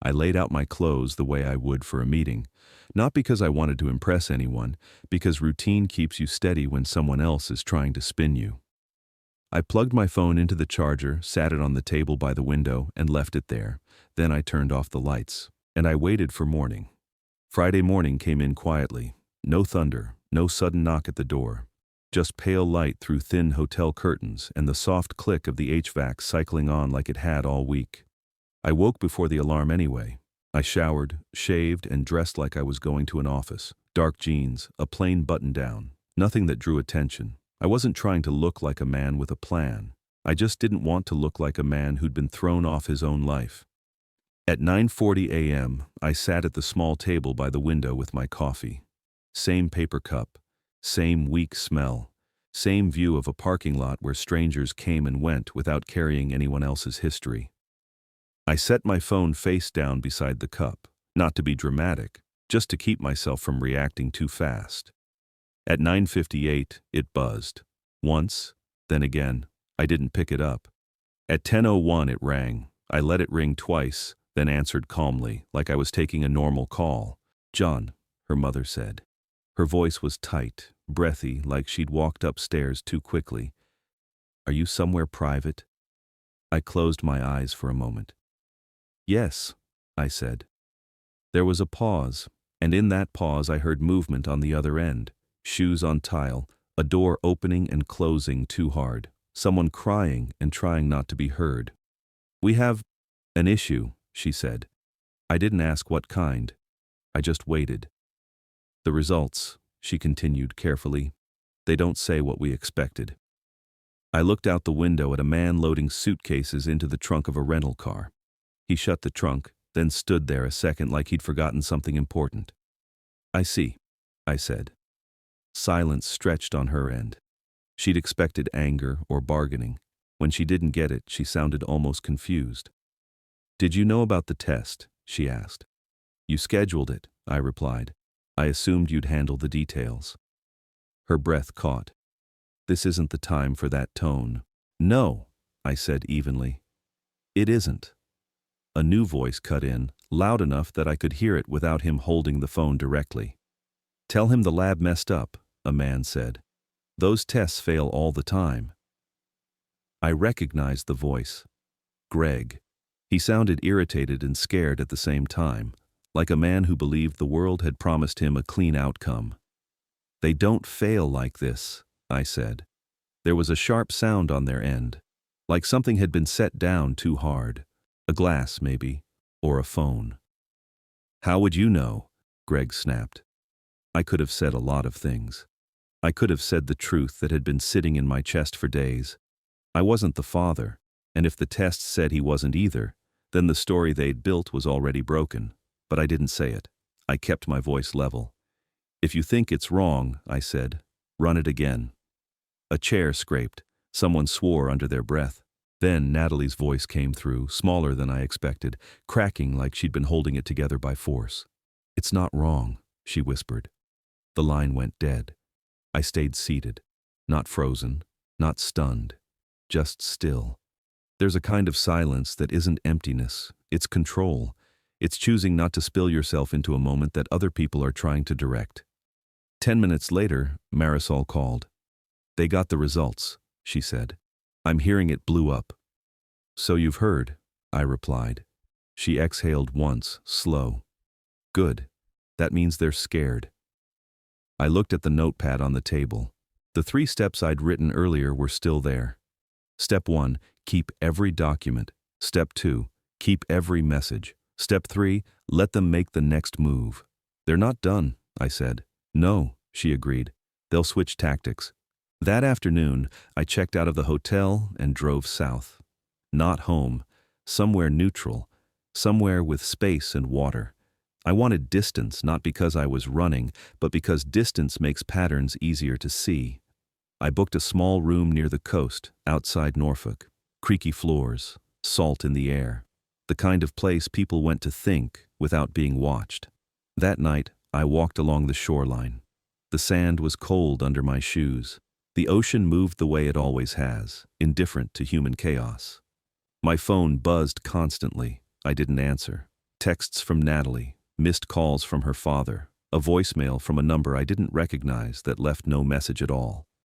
I laid out my clothes the way I would for a meeting, not because I wanted to impress anyone, because routine keeps you steady when someone else is trying to spin you. I plugged my phone into the charger, sat it on the table by the window, and left it there. Then I turned off the lights, and I waited for morning. Friday morning came in quietly. No thunder, no sudden knock at the door. Just pale light through thin hotel curtains and the soft click of the HVAC cycling on like it had all week. I woke before the alarm anyway. I showered, shaved, and dressed like I was going to an office. Dark jeans, a plain button-down. Nothing that drew attention. I wasn't trying to look like a man with a plan. I just didn't want to look like a man who'd been thrown off his own life. At 9:40 a.m., I sat at the small table by the window with my coffee. Same paper cup, same weak smell, same view of a parking lot where strangers came and went without carrying anyone else's history. I set my phone face down beside the cup, not to be dramatic, just to keep myself from reacting too fast. At 9:58, it buzzed. Once, then again, I didn't pick it up. At 10:01 it rang. I let it ring twice, then answered calmly, like I was taking a normal call. "John," her mother said. Her voice was tight, breathy, like she'd walked upstairs too quickly. "Are you somewhere private?" I closed my eyes for a moment. "Yes," I said. There was a pause, and in that pause I heard movement on the other end. Shoes on tile, a door opening and closing too hard, someone crying and trying not to be heard. "We have an issue," she said. I didn't ask what kind. I just waited. "The results," she continued carefully, "they don't say what we expected." I looked out the window at a man loading suitcases into the trunk of a rental car. He shut the trunk, then stood there a second like he'd forgotten something important. "I see," I said. Silence stretched on her end. She'd expected anger or bargaining. When she didn't get it, she sounded almost confused. "Did you know about the test?" she asked. "You scheduled it," I replied. "I assumed you'd handle the details." Her breath caught. "This isn't the time for that tone." "No," I said evenly. "It isn't." A new voice cut in, loud enough that I could hear it without him holding the phone directly. "Tell him the lab messed up," a man said. "Those tests fail all the time." I recognized the voice. Greg. He sounded irritated and scared at the same time, like a man who believed the world had promised him a clean outcome. "They don't fail like this," I said. There was a sharp sound on their end, like something had been set down too hard. A glass, maybe, or a phone. "How would you know?" Greg snapped. I could have said a lot of things. I could have said the truth that had been sitting in my chest for days. I wasn't the father, and if the tests said he wasn't either, then the story they'd built was already broken. But I didn't say it. I kept my voice level. "If you think it's wrong," I said, "run it again." A chair scraped. Someone swore under their breath. Then Natalie's voice came through, smaller than I expected, cracking like she'd been holding it together by force. "It's not wrong," she whispered. The line went dead. I stayed seated, not frozen, not stunned, just still. There's a kind of silence that isn't emptiness, it's control. It's choosing not to spill yourself into a moment that other people are trying to direct. 10 minutes later, Marisol called. "They got the results," she said. "I'm hearing it blew up." "So you've heard," I replied. She exhaled once, slow. "Good. That means they're scared." I looked at the notepad on the table. The 3 steps I'd written earlier were still there. Step 1, keep every document. Step 2, keep every message. Step 3, let them make the next move. "They're not done," I said. "No," she agreed. "They'll switch tactics." That afternoon, I checked out of the hotel and drove south. Not home, somewhere neutral, somewhere with space and water. I wanted distance, not because I was running, but because distance makes patterns easier to see. I booked a small room near the coast, outside Norfolk. Creaky floors, salt in the air. The kind of place people went to think without being watched. That night, I walked along the shoreline. The sand was cold under my shoes. The ocean moved the way it always has, indifferent to human chaos. My phone buzzed constantly. I didn't answer. Texts from Natalie, missed calls from her father, a voicemail from a number I didn't recognize that left no message at all.